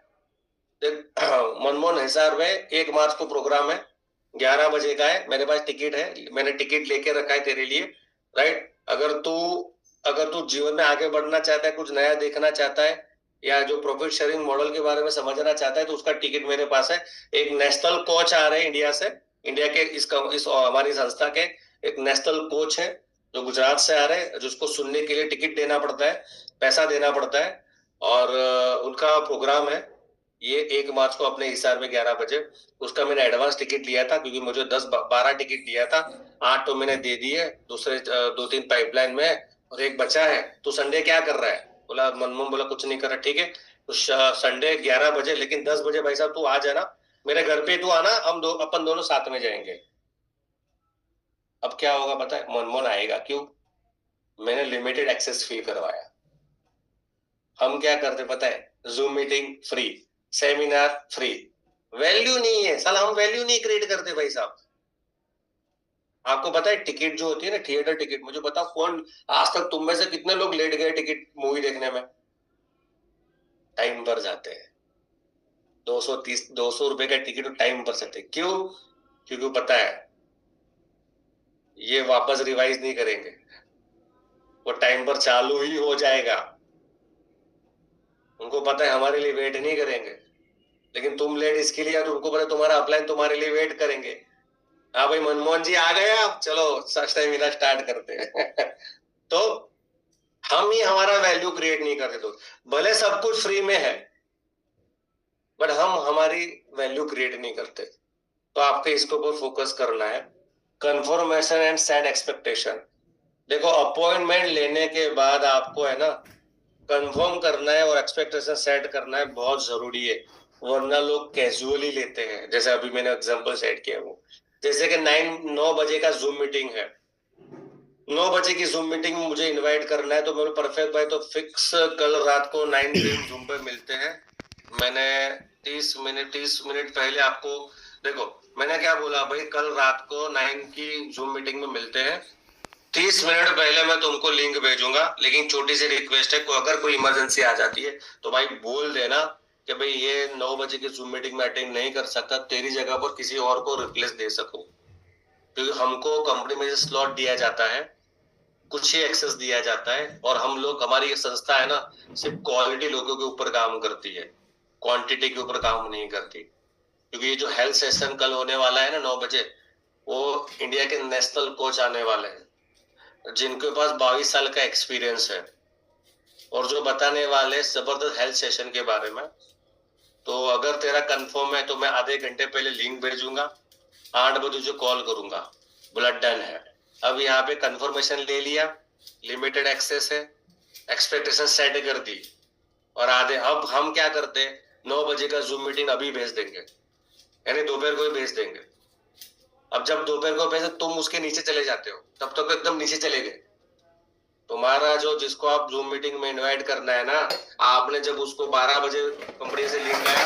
मनमोहन हिसार में 1 मार्च को प्रोग्राम है, 11 बजे का है, मेरे पास टिकट है, मैंने टिकट लेके रखा है तेरे लिए, राइट। अगर तू जीवन में आगे बढ़ना चाहता है, कुछ नया देखना चाहता है, या जो प्रॉफिट शेयरिंग मॉडल के बारे में समझना चाहता है, तो उसका टिकट मेरे पास है। एक नेशनल कोच आ रहे हैं इंडिया से, इंडिया के इस हमारी संस्था के एक नेशनल कोच है जो गुजरात से आ रहे हैं, जिसको सुनने के लिए टिकट देना पड़ता है, पैसा देना पड़ता है, और उनका प्रोग्राम है ये 1 मार्च को अपने हिसार में 11 बजे। उसका मैंने एडवांस टिकट लिया था, क्योंकि मुझे 10-12 टिकट लिया था, 8 तो मैंने दे दिए, दूसरे 2-3 पाइपलाइन में, और एक बचा है। तो संडे क्या कर रहा है? बोला मनमोहन, बोला कुछ नहीं कर रहा, ठीक है, तो संडे 11 बजे, लेकिन 10 बजे भाई साहब तू आ जाना मेरे घर पे, तू आना, अपन दोनों साथ में जाएंगे। अब क्या होगा पता है, मनमोहन आएगा, क्यों? मैंने लिमिटेड एक्सेस फी करवाया। हम क्या करते पता है, zoom meeting free, seminar free, value नहीं है साला, हम वैल्यू नहीं क्रिएट करते भाई साहब। आपको पता है टिकट जो होती है ना, थिएटर टिकट, मुझे बताओ कौन आज तक तुम में से कितने लोग लेट गए टिकट मूवी देखने में? टाइम पर जाते हैं, 200 रुपए का टिकट टाइम पर जाते, क्यों? क्योंकि पता है ये वापस रिवाइज नहीं करेंगे, वो टाइम पर चालू ही हो जाएगा। उनको पता है हमारे लिए वेट नहीं करेंगे, लेकिन तुम लेट इसके लिए, तुमको पता है तुम्हारा अपलाइन तुम्हारे लिए वेट करेंगे। हाँ भाई मनमोहन जी आ गए आप, चलो सेमिनार स्टार्ट करते हैं। तो हम ही हमारा वैल्यू क्रिएट नहीं करते। तो भले सब कुछ फ्री में है, बट हम हमारी वैल्यू क्रिएट नहीं करते। तो आपको इसके ऊपर फोकस करना है। Confirmation and set expectation. देखो, अपॉइंटमेंट लेने के बाद आपको है ना कंफर्म करना है और एक्सपेक्टेशन सेट करना है, बहुत जरूरी है। वरना लोग कैजुअली लेते हैं, जैसे अभी मैंने एग्जांपल सेट किया वो, जैसे कि 9 बजे का जूम मीटिंग है, 9 बजे की जूम मीटिंग में मुझे इनवाइट करना है, तो मेरे परफेक्ट भाई तो फिक्स कल रात को 9 PM जूम पे मिलते हैं। मैंने 30 मिनट पहले आपको, देखो मैंने क्या बोला भाई, कल रात को 9 की जूम मीटिंग में मिलते हैं, 30 मिनट पहले मैं तुमको लिंक भेजूंगा। लेकिन छोटी सी रिक्वेस्ट है, अगर कोई इमरजेंसी आ जाती है तो भाई बोल देना कि भाई ये 9 बजे की जूम मीटिंग में अटेंड नहीं कर सकता, तेरी जगह पर किसी और को रिप्लेस दे सकूं। क्योंकि हमको कंपनी में स्लॉट दिया जाता है, कुछ ही एक्सेस दिया जाता है, और हम लोग, हमारी ये संस्था है ना, सिर्फ क्वालिटी लोगों के ऊपर काम करती है, क्वांटिटी के ऊपर काम नहीं करती। क्योंकि ये जो हेल्थ सेशन कल होने वाला है ना 9 बजे, वो इंडिया के नेशनल कोच आने वाले हैं जिनके पास 22 साल का एक्सपीरियंस है, और जो बताने वाले जबरदस्त हेल्थ सेशन के बारे में। तो अगर तेरा कंफर्म है तो मैं आधे घंटे पहले लिंक भेजूंगा, 8 बजे जो कॉल करूंगा, बोला डन है। अब यहाँ पे कंफर्मेशन ले लिया, लिमिटेड एक्सेस है, एक्सपेक्टेशन सेट कर दी, और आधे, अब हम क्या करते हैं, 9 बजे का जूम मीटिंग अभी भेज देंगे, यानी दोपहर को ही भेज देंगे। अब जब दोपहर को भेजे तुम उसके नीचे चले जाते हो, तब तक तो एकदम नीचे चले गए। तुम्हारा जो, जिसको आप जूम मीटिंग में इनवाइट करना है ना, आपने जब उसको 12 बजे कंपनी से लिंक आया,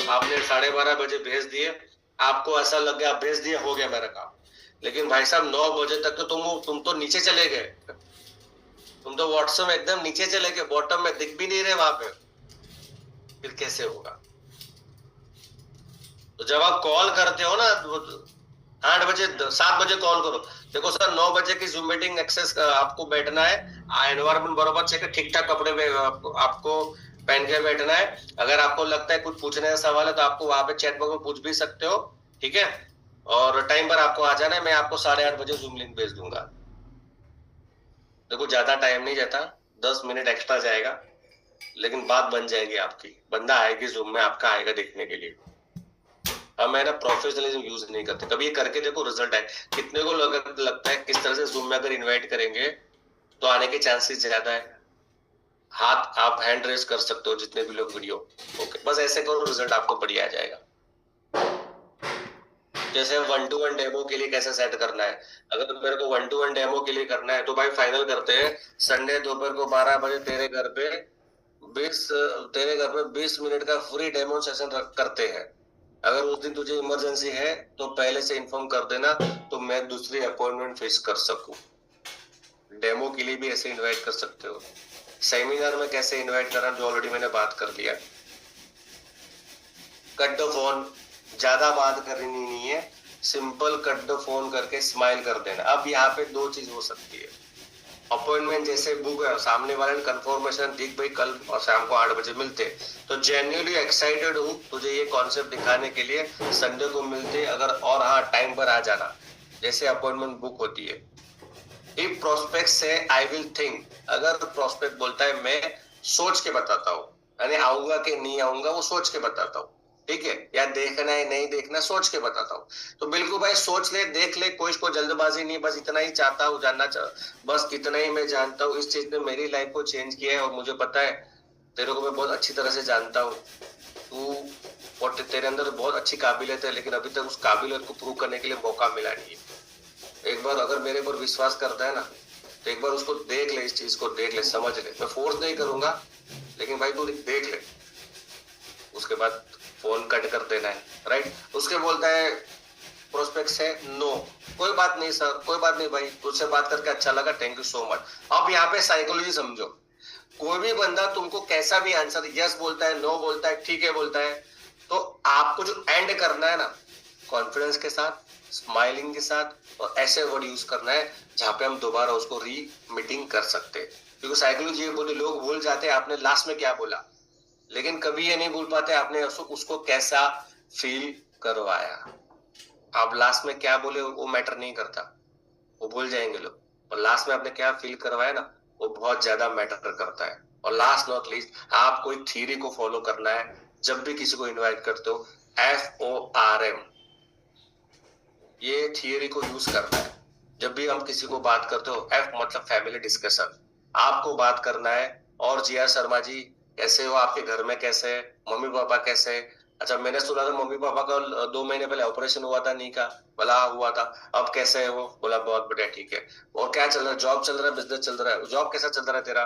आपने 12:30 बजे भेज दिए, आपको ऐसा लग गया भेज दिया, हो गया मेरा काम। लेकिन भाई साहब 9 बजे तक तो तुम तो नीचे चले गए, तुम तो व्हाट्सएप में एकदम नीचे चले गए, बॉटम में दिख भी नहीं रहे वहां पे, फिर कैसे होगा। तो जब आप कॉल करते हो ना 8 बजे, 7 बजे कॉल करो। देखो सर, 9 बजे की जूम मीटिंग एक्सेस आपको बैठना है, एनवायरमेंट बराबर चेक, ठीक ठाक कपड़े में आपको पहन के बैठना है। अगर आपको लगता है कुछ पूछने का सवाल है तो आपको वहां पे चैट बॉक्स में पूछ भी सकते हो, ठीक है। और टाइम पर आपको आ जाना है, मैं आपको 8:30 बजे जूम लिंक भेज दूंगा। देखो ज्यादा टाइम नहीं जाता, 10 मिनट एक्स्ट्रा जाएगा, लेकिन बात बन जाएगी आपकी, बंदा आएगी जूम में, आपका आएगा देखने के लिए। हम है ना प्रोफेशनलिज्म यूज नहीं करते। कभी ये करके देखो, रिजल्ट आए। कितने को लगता है किस तरह से जूम में अगर इनवाइट करेंगे तो आने के चांसेस ज्यादा है। हाथ आप हैंड रेस कर सकते हो, जितने भी लोग वीडियो, ओके, बस ऐसे करो, रिजल्ट आपको बढ़िया आ जाएगा। जैसे 1-to-1 डेमो के लिए कैसे सेट करना है, अगर मेरे को 1-to-1 डेमो के लिए करना है तो भाई फाइनल करते हैं, संडे दोपहर को 12 बजे तेरे घर पे 20 मिनट का फ्री डेमो सेशन करते हैं। अगर उस दिन तुझे इमरजेंसी है तो पहले से इन्फॉर्म कर देना, तो मैं दूसरी अपॉइंटमेंट फिक्स कर सकूं। डेमो के लिए भी ऐसे इनवाइट कर सकते हो। सेमिनार में कैसे इनवाइट करना, जो ऑलरेडी मैंने बात कर लिया। कट द फोन, ज्यादा बात करनी नहीं है, सिंपल कट द फोन करके स्माइल कर देना। अब यहाँ पे दो चीज हो सकती है, अपॉइंटमेंट जैसे बुक है, सामने वाले ने कंफर्मेशन दिख भाई कल और शाम को 8 बजे मिलते, तो जेन्युइनली एक्साइटेड हूँ तुझे ये कॉन्सेप्ट दिखाने के लिए, संडे को मिलते अगर, और हाँ टाइम पर आ जाना, जैसे अपॉइंटमेंट बुक होती है। इफ प्रोस्पेक्ट से आई विल थिंक, अगर प्रोस्पेक्ट बोलता है मैं सोच के बताता हूँ, यानी आऊंगा कि नहीं आऊंगा वो सोच के बताता हूँ, ठीक है, या देखना है नहीं देखना सोच के बताता हूँ, तो बिल्कुल भाई सोच ले, देख ले, कोई इसको जल्दबाजी नहीं, बस इतना ही चाहता हूँ जानना बस इतना ही मैं जानता हूँ, इस चीज ने मेरी लाइफ को चेंज किया है, और मुझे पता है तेरे को मैं बहुत अच्छी तरह से जानता हूँ, तू और तेरे अंदर बहुत अच्छी काबिलियत है, लेकिन अभी तक उस काबिलियत को प्रूव करने के लिए मौका मिला नहीं है। एक बार अगर मेरे पर विश्वास करता है ना, तो एक बार उसको देख ले, इस चीज को देख ले, समझ ले, मैं फोर्स नहीं करूंगा, लेकिन भाई तू देख ले, उसके बाद फोन कट कर देना है, राइट। उसके बोलता है प्रोस्पेक्ट से नो, कोई बात नहीं सर, कोई बात नहीं भाई, तुझसे बात करके अच्छा लगा, थैंक यू सो मच। अब यहाँ पे साइकोलॉजी समझो, कोई भी बंदा तुमको कैसा भी आंसर यस बोलता है, नो बोलता है, ठीक है बोलता है, तो आपको जो एंड करना है ना, कॉन्फिडेंस के साथ, स्माइलिंग के साथ, और ऐसे वर्ड यूज करना है जहां पे हम दोबारा उसको री मीटिंग कर सकते हैं। क्योंकि साइकोलॉजी ये बोली, लोग भूल जाते हैं आपने लास्ट में क्या बोला, लेकिन कभी ये नहीं भूल पाते आपने उसको कैसा फील करवाया। आप लास्ट में क्या बोले वो मैटर नहीं करता, वो भूल जाएंगे लोग। और लास्ट में आपने क्या फील करवाया ना, वो बहुत ज्यादा मैटर करता है। और लास्ट नॉट लीस्ट, आप कोई थ्योरी को फॉलो करना है। जब भी किसी को इनवाइट करते हो, FORM, ये थियरी को यूज करना है। जब भी हम किसी को बात करते हो, F मतलब फैमिली डिस्कशन, आपको बात करना है। और जी आर शर्मा जी, कैसे हो, आपके घर में कैसे है, मम्मी पापा कैसे है? अच्छा, मैंने सुना था मम्मी पापा का 2 महीने पहले ऑपरेशन हुआ था नी का, बोला हुआ था, अब कैसे है वो? बोला बहुत बढ़िया, ठीक है। और क्या चल रहा है, जॉब चल रहा है, बिजनेस चल रहा है? जॉब कैसा चल रहा है तेरा?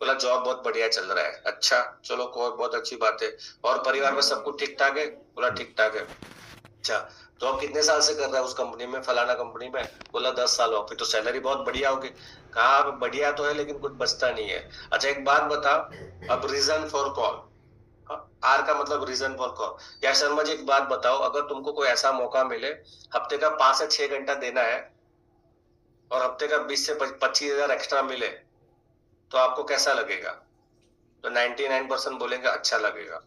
बोला जॉब बहुत बढ़िया चल रहा है। अच्छा, चलो कोई बहुत अच्छी बात है। और परिवार में सब कुछ ठीक ठाक है? बोला ठीक ठाक है। अच्छा, तो आप कितने साल से कर रहे हैं उस कंपनी में, फलाना कंपनी में? बोला 10 साल हो, फिर तो सैलरी बहुत बढ़िया होगी। कहा बढ़िया तो है, लेकिन कुछ बचता नहीं है। अच्छा एक बात बता, अब रीजन फॉर कॉल, आर का मतलब रीजन फॉर कॉल। या शर्मा जी एक बात बताओ, अगर तुमको कोई ऐसा मौका मिले, हफ्ते का 5 से 6 घंटा देना है, और हफ्ते का 20 से 25 हजार एक्स्ट्रा मिले, तो आपको कैसा लगेगा? तो 99% बोलेंगे अच्छा लगेगा।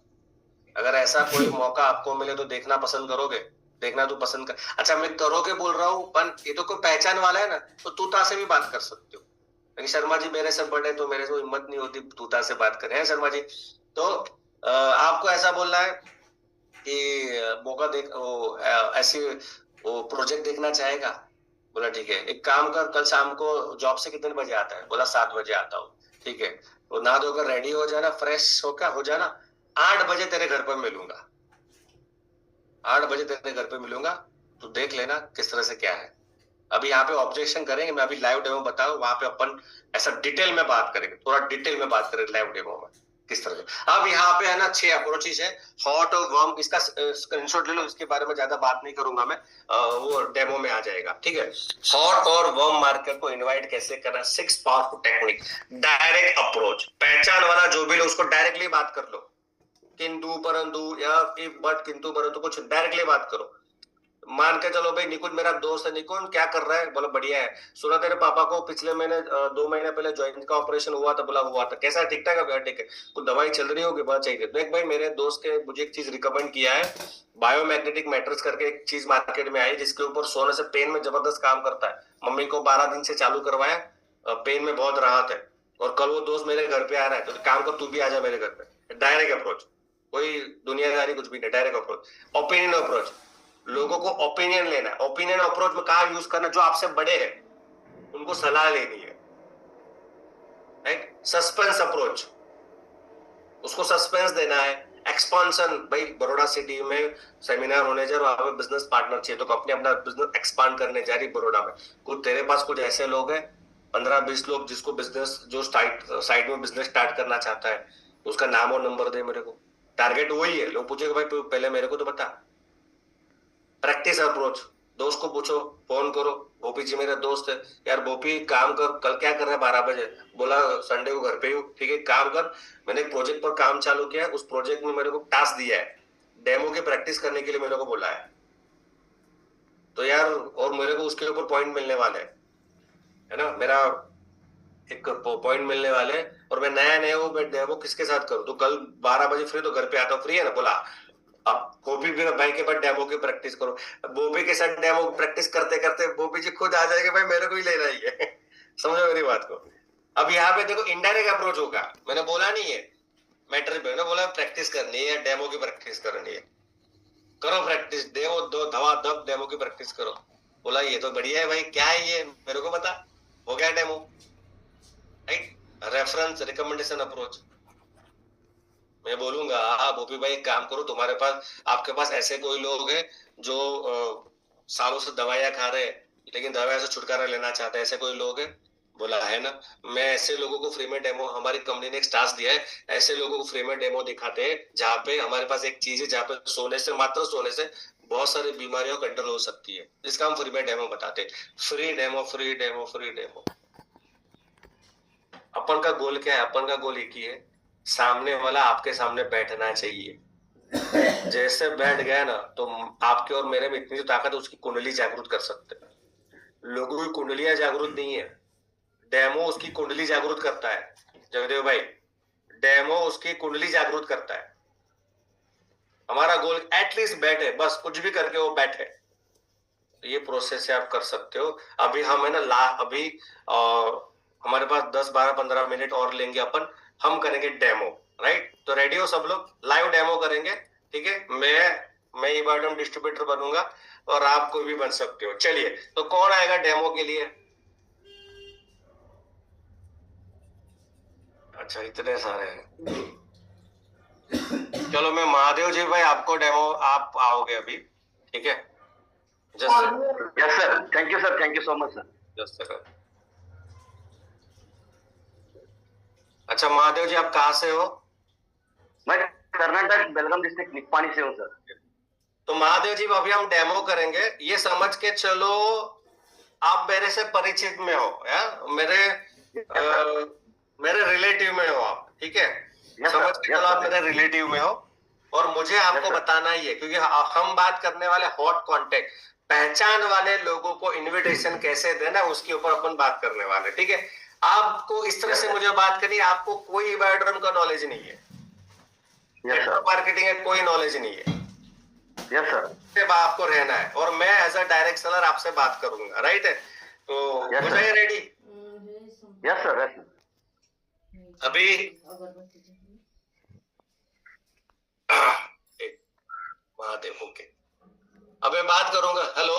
अगर ऐसा कोई मौका आपको मिले तो देखना पसंद करोगे? देखना तो पसंद कर, अच्छा मैं करोगे बोल रहा हूँ, पर ये तो कोई पहचान वाला है ना, तो तूता से भी बात कर सकते हो। लेकिन शर्मा जी मेरे से बड़े, तो मेरे को हिम्मत नहीं होती तूता से बात करें, हैं शर्मा जी? तो आपको ऐसा बोलना है कि मौका देख वो ऐसी वो प्रोजेक्ट देखना चाहेगा? बोला ठीक है, एक काम कर, कल शाम को जॉब से कितने बजे आता है? बोला 7 बजे आता हूँ। ठीक है, तो नहा धोकर रेडी हो जाना, फ्रेश होकर हो जाना, 8 बजे तेरे घर पर मिलूंगा। 8 बजे तेरे घर पे मिलूंगा, तो देख लेना किस तरह से क्या है। अभी यहाँ पे ऑब्जेक्शन करेंगे, मैं अभी लाइव डेमो बताऊं, वहां पे अपन ऐसा डिटेल में बात करेंगे, थोड़ा डिटेल में बात करेंगे लाइव डेमो में किस तरह से। अब यहाँ पे है ना 6 अप्रोचेस है, हॉट और वार्म, इसका स्क्रीनशॉट ले लो, इसके बारे में ज्यादा बात नहीं करूंगा मैं, वो डेमो में आ जाएगा, ठीक है। हॉट और वार्म मार्केट को इनवाइट कैसे करना, 6 पावरफुल टेक्निक। डायरेक्ट अप्रोच, पहचान वाला जो भी लो उसको डायरेक्टली बात कर लो, किंतु परंतु या इफ बट किंतु परंतु कुछ डायरेक्टली बात करो। मान के चलो भाई निकुंज मेरा दोस्त है, निकुंज क्या कर रहा है? बोला बढ़िया है। सुना तेरे पापा को पिछले महीने 2 महीने पहले जॉइंट का ऑपरेशन हुआ था? बोला हुआ था। कैसा है, ठीक ठाक है? बोला ठीक है। कुछ दवाई चल रही होगी? बहुत चाहिए। देख भाई, मेरे दोस्त के मुझे एक चीज रिकमेंड किया है, बायोमैग्नेटिक मैट्रेस करके एक चीज मार्केट में आई, जिसके ऊपर सोने से पेन में जबरदस्त काम करता है। मम्मी को 12 दिन से चालू करवाया, पेन में बहुत राहत है। और कल वो दोस्त मेरे घर पे आ रहा है, तो काम कर, तू भी आ जा मेरे घर पे। डायरेक्ट अप्रोच, कोई दुनियादारी कुछ भी नहीं, डायरेक्ट अप्रोच। ओपिनियन अप्रोच, लोगों को ओपिनियन लेना है। ओपिनियन अप्रोच में कहा यूज करना, जो आपसे बड़े हैं उनको सलाह लेनी है, राइट। सस्पेंस अप्रोच, उसको सस्पेंस देना है। एक्सपांशन, भाई बड़ौदा सिटी में सेमिनार होने जा रहा है, वहां पे बिजनेस पार्टनर चाहिए, तो कंपनी अपना बिजनेस एक्सपांड करने जा रही बड़ौदा में। कुछ तेरे पास कुछ ऐसे लोग हैं, 15-20 लोग, जिसको बिजनेस, जो साइड में बिजनेस स्टार्ट करना चाहता है, उसका नाम और नंबर दे मेरे को। टारगेट वही है। लोग पूछेगा भाई पहले मेरे को तो बता। प्रैक्टिस अप्रोच, दोस्त को पूछो, फोन करो, भोपी जी मेरा दोस्त है, यार भोपी काम कर, कल क्या कर रहा है 12 बजे? बोला संडे को घर पे हूँ। ठीक है, काम कर, मैंने एक प्रोजेक्ट पर काम चालू किया है, उस प्रोजेक्ट में मेरे को टास्क दिया है, डेमो की प्रैक्टिस करने के लिए मेरे को बोला है। तो यार, और मेरे को उसके ऊपर पॉइंट मिलने वाले है ना, मेरा एक पॉइंट मिलने वाले, और मैं नया नया वो डेमो किसके साथ करूँ? तो कल 12 बजे फ्री, तो घर पे आता हूँ, फ्री है ना? बोला अब बोपी भी भाई के पास डेमो की प्रैक्टिस करो। बोपी के साथ डेमो प्रैक्टिस करते करते बोपी जी खुद आ जाएंगे, भाई मेरे को ही लेना ही है। समझो मेरी बात को। अब यहाँ पे देखो इनडायरेक्ट अप्रोच होगा, मैंने बोला नहीं है मैटर पे, मैंने बोला प्रैक्टिस करनी है, डेमो की प्रैक्टिस करनी है। करो प्रैक्टिस, डेमो दो, धवा धप डेमो की प्रैक्टिस करो। बोला ये तो बढ़िया है भाई, क्या है ये मेरे को बता। हो गया demo, right. Reference recommendation approach, मैं बोलूंगा हाँ भोपी भाई एक काम करो, तुम्हारे पास, आपके पास ऐसे कोई लोग हैं जो सालों से दवाइयां खा रहे हैं, लेकिन दवाइयां से छुटकारा लेना चाहते हैं, ऐसे कोई लोग हैं? बोला है ना। मैं ऐसे लोगों को फ्री में डेमो, हमारी कंपनी ने एक टास्क दिया है, ऐसे लोगों को फ्री में डेमो दिखाते हैं, जहाँ पे हमारे पास एक चीज है, जहाँ पे सोने से, मात्र सोने से बहुत सारी बीमारियों कंट्रोल हो सकती है, जिसका हम फ्री में डेमो बताते हैं। Free demo, free demo, free demo. अपन का गोल क्या है? अपन का गोल एक ही है, सामने वाला आपके सामने बैठना चाहिए। जैसे बैठ गया ना, तो आपके और मेरे में इतनी तो ताकत है, उसकी कुंडली जागृत कर सकते हैं। लोगों की कुंडलियां जागृत नहीं है, डेमो उसकी कुंडली जागृत करता है। जगदेव भाई, डेमो उसकी कुंडली जागृत करता है। हमारा गोल एटलीस्ट बैठे, बस कुछ भी करके वो बैठे। ये प्रोसेस से आप कर सकते हो। अभी हम है ना अभी हमारे पास 10 12 15 मिनट और लेंगे अपन, हम करेंगे डेमो। राइट, तो रेडी हो सब लोग? लाइव डेमो करेंगे, ठीक है? मैं ईबाडम डिस्ट्रीब्यूटर बनूंगा और आप कोई भी बन सकते हो। चलिए, तो कौन आएगा डेमो के लिए? अच्छा, इतने सारे हैं। चलो, मैं महादेव जी भाई, आपको डेमो, आप आओगे अभी, ठीक है? Just yes sir, thank you sir, thank you so much sir. Just. अच्छा महादेव जी, आप कहाँ से हो? मैं कर्नाटक बेलगाम डिस्ट्रिक्ट निप्पानी से हूँ सर। तो महादेव जी, अभी हम डेमो करेंगे, ये समझ के चलो आप मेरे से परिचित में हो, या मेरे रिलेटिव में हो आप, ठीक है? समझ के चलो आप मेरे रिलेटिव में हो, और मुझे आपको बताना ही है, क्योंकि हम बात करने वाले हॉट कॉन्टेक्ट, पहचान वाले लोगों को इनविटेशन कैसे देना, उसके ऊपर अपन बात करने वाले, ठीक है? आपको इस तरह से मुझे बात करनी, आपको कोई ईबाड्रम का नॉलेज नहीं है, मार्केटिंग का कोई नॉलेज नहीं है। यस सर, आपको रहना है, और मैं एज अ डायरेक्ट सेलर आपसे बात करूंगा, राइट है? तो हो जाइए रेडी। Yes sir, yes. अभी महादेव, ओके, अब मैं बात करूंगा। हेलो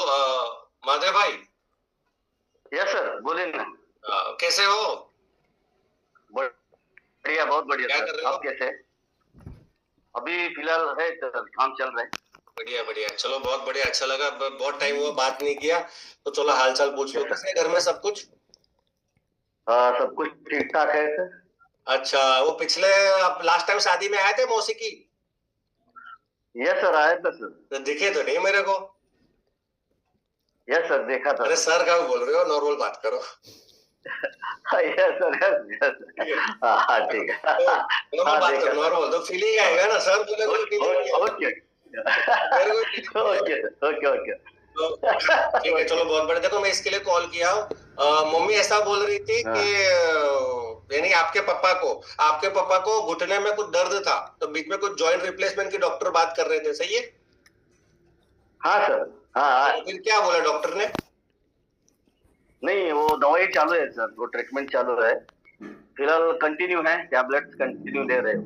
महादेव भाई। यस सर, बोलिए ना। कैसे हो? बढ़िया, बहुत बढ़िया क्या कर सर। रहे हो? आप कैसे? अभी फिलहाल है सर, काम चल रहा है। बढ़िया बढ़िया, चलो बहुत बढ़िया, अच्छा लगा, बहुत टाइम हुआ बात नहीं किया, तो चलो हालचाल पूछ लो। कैसे घर में सब कुछ? सब कुछ ठीक ठाक है सर। अच्छा, वो पिछले आप लास्ट टाइम शादी में आए थे मौसी की? यस सर, आया था सर। तो दिखे तो नहीं मेरे को। यस सर, देखा था। अरे सर क्या बोल रहे हो, नॉर्मल बात करो। Yes sir, yes. हाँ ठीक है। नॉर्मल बात करो, नॉर्मल, तो फीलिंग आएगा ना, सर बोले ओके ओके ओके ओके। ठीक है, चलो बहुत बढ़िया। देखो, मैं इसके लिए कॉल किया हूँ, मम्मी ऐसा बोल रही थी कि यानी आपके पापा को घुटने में कुछ दर्द था, तो बीच में कुछ जॉइंट रिप्लेसमेंट की डॉक्टर बात कर रहे थे, सही है? हाँ सर, हाँ। तो फिर क्या बोला डॉक्टर ने? नहीं, वो दवाई चालू है सर, वो ट्रीटमेंट चालू है फिलहाल, कंटिन्यू है, टैबलेट्स कंटिन्यू ले रहे हो।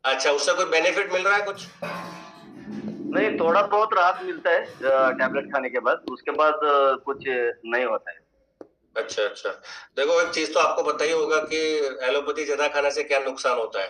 अच्छा, उससे कोई बेनिफिट मिल रहा है कुछ? नहीं, थोड़ा बहुत राहत मिलता है टैबलेट खाने के बाद, उसके बाद कुछ नहीं होता है। अच्छा अच्छा, देखो एक चीज तो आपको पता ही होगा कि एलोपैथी ज्यादा खाने से क्या नुकसान होता है,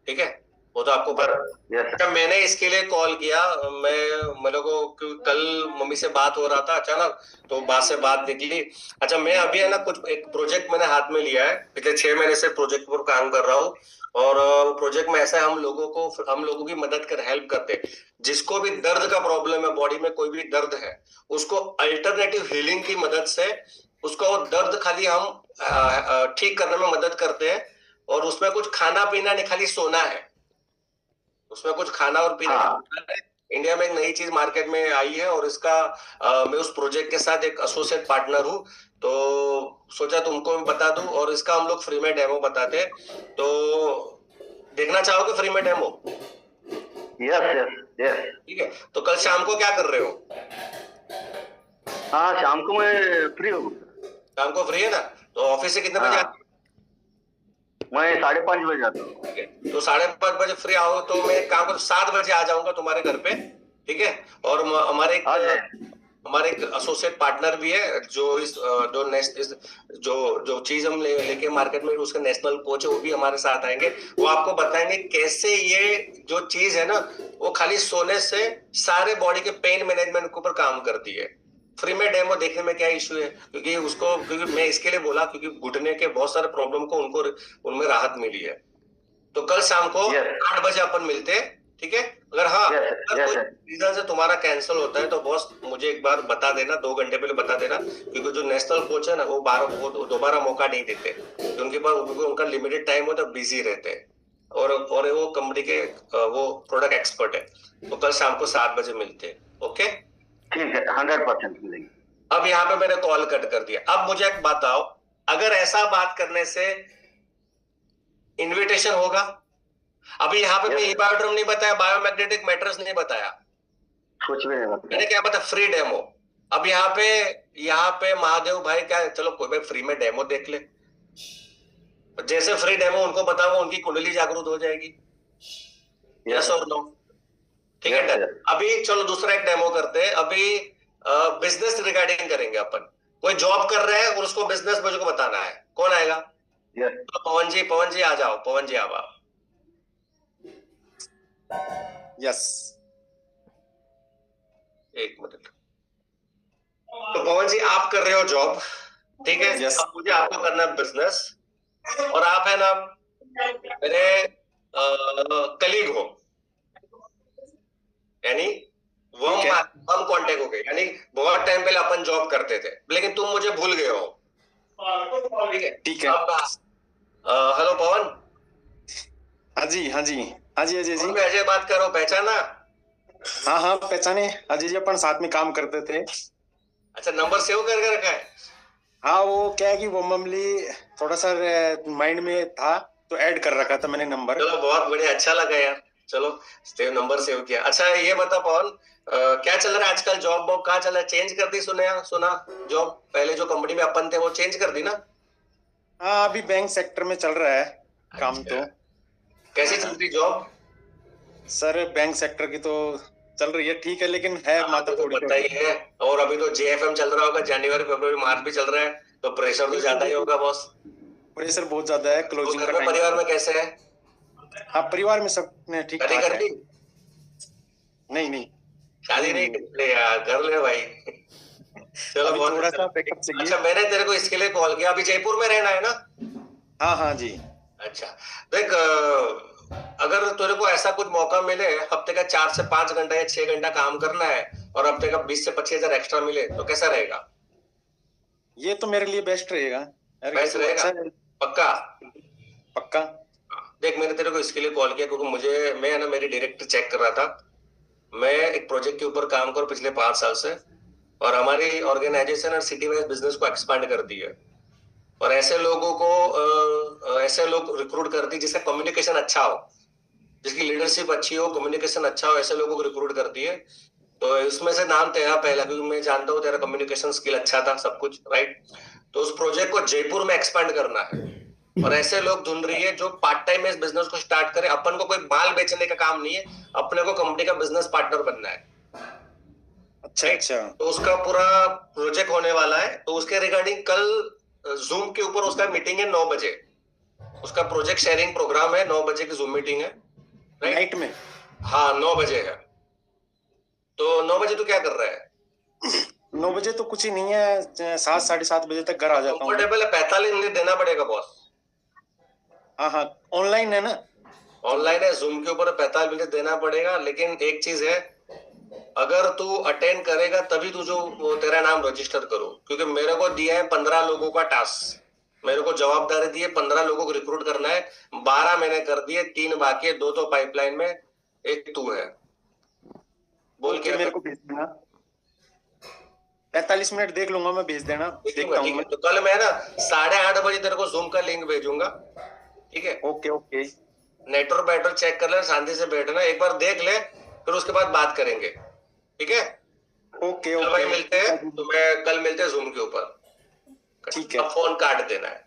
ठीक है? वो तो आपको पता है। अच्छा, मैंने इसके लिए कॉल किया, मेरे को कल मम्मी से बात हो रहा था अचानक, तो बात से बात निकली। अच्छा, मैं अभी है ना कुछ एक प्रोजेक्ट मैंने हाथ में लिया है, पिछले 6 महीने से प्रोजेक्ट पर काम कर रहा हूँ, और प्रोजेक्ट में ऐसा है, हम लोगों की मदद कर हेल्प करते हैं। जिसको भी दर्द का प्रॉब्लम है, बॉडी में कोई भी दर्द है, उसको अल्टरनेटिव हीलिंग की मदद से उसका वो दर्द खाली हम ठीक करने में मदद करते हैं। और उसमें कुछ खाना पीना नहीं, खाली सोना है, उसमें कुछ खाना और पीना है। इंडिया में एक नई चीज मार्केट में आई है, और इसका मैं उस प्रोजेक्ट के साथ एक एसोसिएट पार्टनर हूँ, तो सोचा तुमको मैं बता दूं, और इसका हम लोग फ्री में डेमो बताते हैं, तो देखना चाहोगे फ्री में डेमो? Yes yes yes. ठीक है, तो कल शाम को क्या कर रहे हो? हाँ, शाम को मैं फ्री हूँ। शाम को फ्री है ना? तो ऑफिस से कितने बजे आते? मैं 5:30 बजे आता हूँ। ठीक है, तो 5:30 बजे फ्री आओ, तो मैं एक काम करूँ, 7 बजे आ जाऊंगा तुम्हारे घर पे, ठीक है? और हमारे एक एसोसिएट पार्टनर भी है, जो जो चीज हम लेके मार्केट में, उसका नेशनल कोच है, वो भी हमारे साथ आएंगे। वो आपको बताएंगे कैसे ये जो चीज है ना, वो खाली सोने से सारे बॉडी के पेन मैनेजमेंट के ऊपर काम करती है। फ्री में डेमो देखने में क्या इश्यू है, क्योंकि मैं इसके लिए बोला, क्योंकि घुटने के बहुत सारे प्रॉब्लम को उनमें राहत मिली है। तो कल शाम को 8 बजे अपन मिलते हैं, ठीक है? अगर अगर कोई रीजन से तुम्हारा कैंसिल होता है, तो बॉस मुझे एक बार बता देना, 2 घंटे पहले बता देना, क्योंकि जो नेशनल कोच है ना, वो दोबारा मौका नहीं देते, उनके पास उनका लिमिटेड टाइम होता है, बिजी रहते हैं, और वो कंपनी के वो प्रोडक्ट एक्सपर्ट है। तो कल शाम को 7 बजे मिलते हैं, ओके? ठीक है, 100% मिलेंगे। अब यहाँ पे मैंने कॉल कट कर दिया। अब मुझे एक बताओ, अगर ऐसा बात करने से इन्विटेशन होगा? अभी यहाँ पे मैं ईबायोड्रम नहीं बताया, बायोमैग्नेटिक मैटर्स नहीं बताया, कुछ भी नहीं बताया। मैंने क्या बताया? Free demo. अब यहाँ पे महादेव भाई क्या है, चलो कोई भाई फ्री में डेमो देख ले, जैसे फ्री डेमो उनको बताओ उनकी कुंडली जागृत हो जाएगी। यस और नो? ठीक है Yes, डन। yes. अभी चलो दूसरा एक डेमो करते हैं। अभी बिजनेस रिगार्डिंग करेंगे अपन। कोई जॉब कर रहा है और उसको बिजनेस मुझे को बताना है, कौन आएगा? Yes. तो पवन जी आ जाओ, पवन जी आओ। यस। एक मिनट। तो पवन जी आप कर रहे हो जॉब, ठीक है? Yes. अब मुझे आपको करना है बिजनेस, और आप है ना मेरे कलीग हो, यानी ठीक है। हम कांटेक्ट हो गए, यानी बहुत टाइम पहले अपन जॉब करते थे, लेकिन तुम मुझे भूल गए हो। ठीक है? ठीक है। अब हेलो पवन। हाँ जी, हाँ जी, हाँ जी अजय जी। मैं अजय बात कर रहा हूँ, पहचाना? हाँ हाँ पहचाने, अजय जी अपन साथ में काम करते थे। अच्छा, नंबर सेव करके रखा है? हाँ वो क्या है कि वो मामूली थोड़ा सा माइंड में था तो ऐड कर रखा था मैंने नंबर। चलो बहुत बढ़िया, अच्छा लगा यार। चलो नंबर सेव किया। अच्छा ये बता पवन, क्या चल रहा है आजकल? जॉब वॉब कहाँ चल रहा है? चेंज कर दी सुना जॉब? पहले जो कंपनी में अपन थे वो चेंज कर दी ना? हाँ अभी बैंक सेक्टर में चल रहा है काम। अच्छा। तो कैसी चल रही जॉब? सर बैंक सेक्टर की तो चल रही है ठीक है, लेकिन है माता तो थोड़ी पता ही है। और अभी तो जेएफएम चल रहा होगा, जनवरी फरवरी मार्च भी चल रहा है, तो प्रेशर तो ज्यादा ही होगा बॉस। प्रेशर बहुत ज्यादा है, तो क्लोजिंग घर का में टाइम। परिवार में कैसे है? हाँ परिवार में सब ठीक शादी ठाक कर है। दी? नहीं शादी नहीं ले यार, कर ले भाई। चलो अभी बहुत थोड़ा अच्छा। सा बैकअप चाहिए। अच्छा, मैंने तेरे को इसके लिए कॉल किया। अभी जयपुर में रहना है ना? हाँ हाँ जी। अच्छा देख, अगर तेरे को ऐसा कुछ मौका मिले, हफ्ते का 4 से 5 घंटा या 6 घंटा काम करना है और हफ्ते का 20 से 25 हजार एक्स्ट्रा मिले, तो कैसा रहेगा? ये तो मेरे लिए बेस्ट रहेगा यार, ये बेस्ट तो रहेगा? अच्छा है। पक्का? पक्का। देख, मैंने तेरे को इसके लिए कॉल किया क्योंकि मैं है ना मेरी डायरेक्टर चेक कर रहा था। मैं एक प्रोजेक्ट के ऊपर काम कर रहा हूं पिछले 5 साल से, और हमारी ऑर्गेनाइजेशन और सिटी वाइज बिजनेस को एक्सपांड कर दी है, और ऐसे लोगों को ऐसे लोग रिक्रूट करती है जिसका कम्युनिकेशन अच्छा हो, जिसकी लीडरशिप अच्छी हो, कम्युनिकेशन अच्छा हो, ऐसे लोगों को रिक्रूट करती है। तो इसमें से नाम तेरा पहला, क्योंकि मैं जानता हूँ तेरा कम्युनिकेशन स्किल अच्छा था, सब कुछ राइट। तो उस प्रोजेक्ट को जयपुर में एक्सपांड करना है, और ऐसे लोग ढूंढ रही है जो पार्ट टाइम में इस बिजनेस को स्टार्ट करे। अपन को कोई माल बेचने का काम नहीं है, अपने को कंपनी का बिजनेस पार्टनर बनना है। अच्छा अच्छा। तो उसका पूरा प्रोजेक्ट होने वाला है, तो उसके रिगार्डिंग कल जूम के ऊपर उसका मीटिंग है 9 बजे। उसका प्रोजेक्ट शेयरिंग प्रोग्राम है, 9 बजे की जूम मीटिंग है, राइट? नाइट में? हाँ 9 बजे है। तो 9 बजे तू क्या कर रहा है? 9 बजे तो कुछ ही नहीं है, 7 साढ़े 7 बजे तक घर आ जाता हूँ। कंफर्टेबल है? 45 मिनट देना पड़ेगा बॉस। हाँ हाँ ऑनलाइन है ना? ऑनलाइन है, जूम के ऊपर 45 मिनट देना पड़ेगा, लेकिन एक चीज है, अगर तू अटेंड करेगा तभी तू जो वो तेरा नाम रजिस्टर करो, क्योंकि मेरे को दिया है 15 लोगों का टास्क। मेरे को जवाबदारी दी है 15 लोगों को रिक्रूट करना है। 12 मैंने कर दिए, 3 बाकी है, 2 तो पाइपलाइन में, एक तू है। बोल ओके, क्या मेरे को भेज देना। 45 मिनट देख लूंगा मैं, भेज देना, देखता हूँ ठीक है। मैं। तो कल मैं ना 8:30 बजे तेरे को जूम का लिंक भेजूंगा, ठीक है? Okay okay. नेटवर्क बैटवर्क चेक कर ले, शांति से बैठना, एक बार देख ले, फिर उसके बाद बात करेंगे, ठीक है? ओके कल भाई ओके मिलते हैं, तो मैं कल मिलते हैं जूम के ऊपर। ठीक है। अब फोन काट देना है।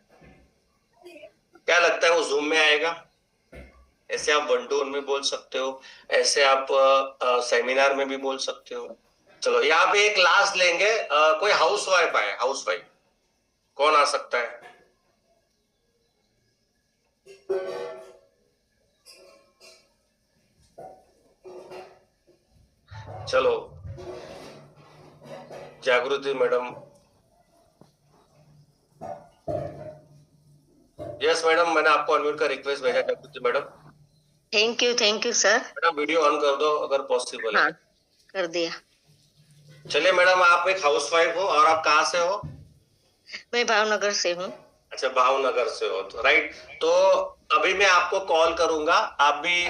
क्या लगता है वो जूम में आएगा? ऐसे आप 1-to-1 में बोल सकते हो, ऐसे आप सेमिनार में भी बोल सकते हो। चलो यहाँ पे एक लास्ट लेंगे, कोई हाउस वाइफ आए, हाउस वाइफ कौन आ सकता है? चलो जागृति मैडम। यस मैडम, मैंने आपको अनम्यूट का रिक्वेस्ट भेजा। जागृति madam, thank you sir. Madam video on कर दो अगर पॉसिबल है। हाँ कर दिया। चलिए मैडम, आप एक हाउसवाइफ हो और आप कहाँ से हो? मैं भावनगर से हूँ। अच्छा, भावनगर से हो तो राइट। तो अभी मैं आपको कॉल करूंगा, आप भी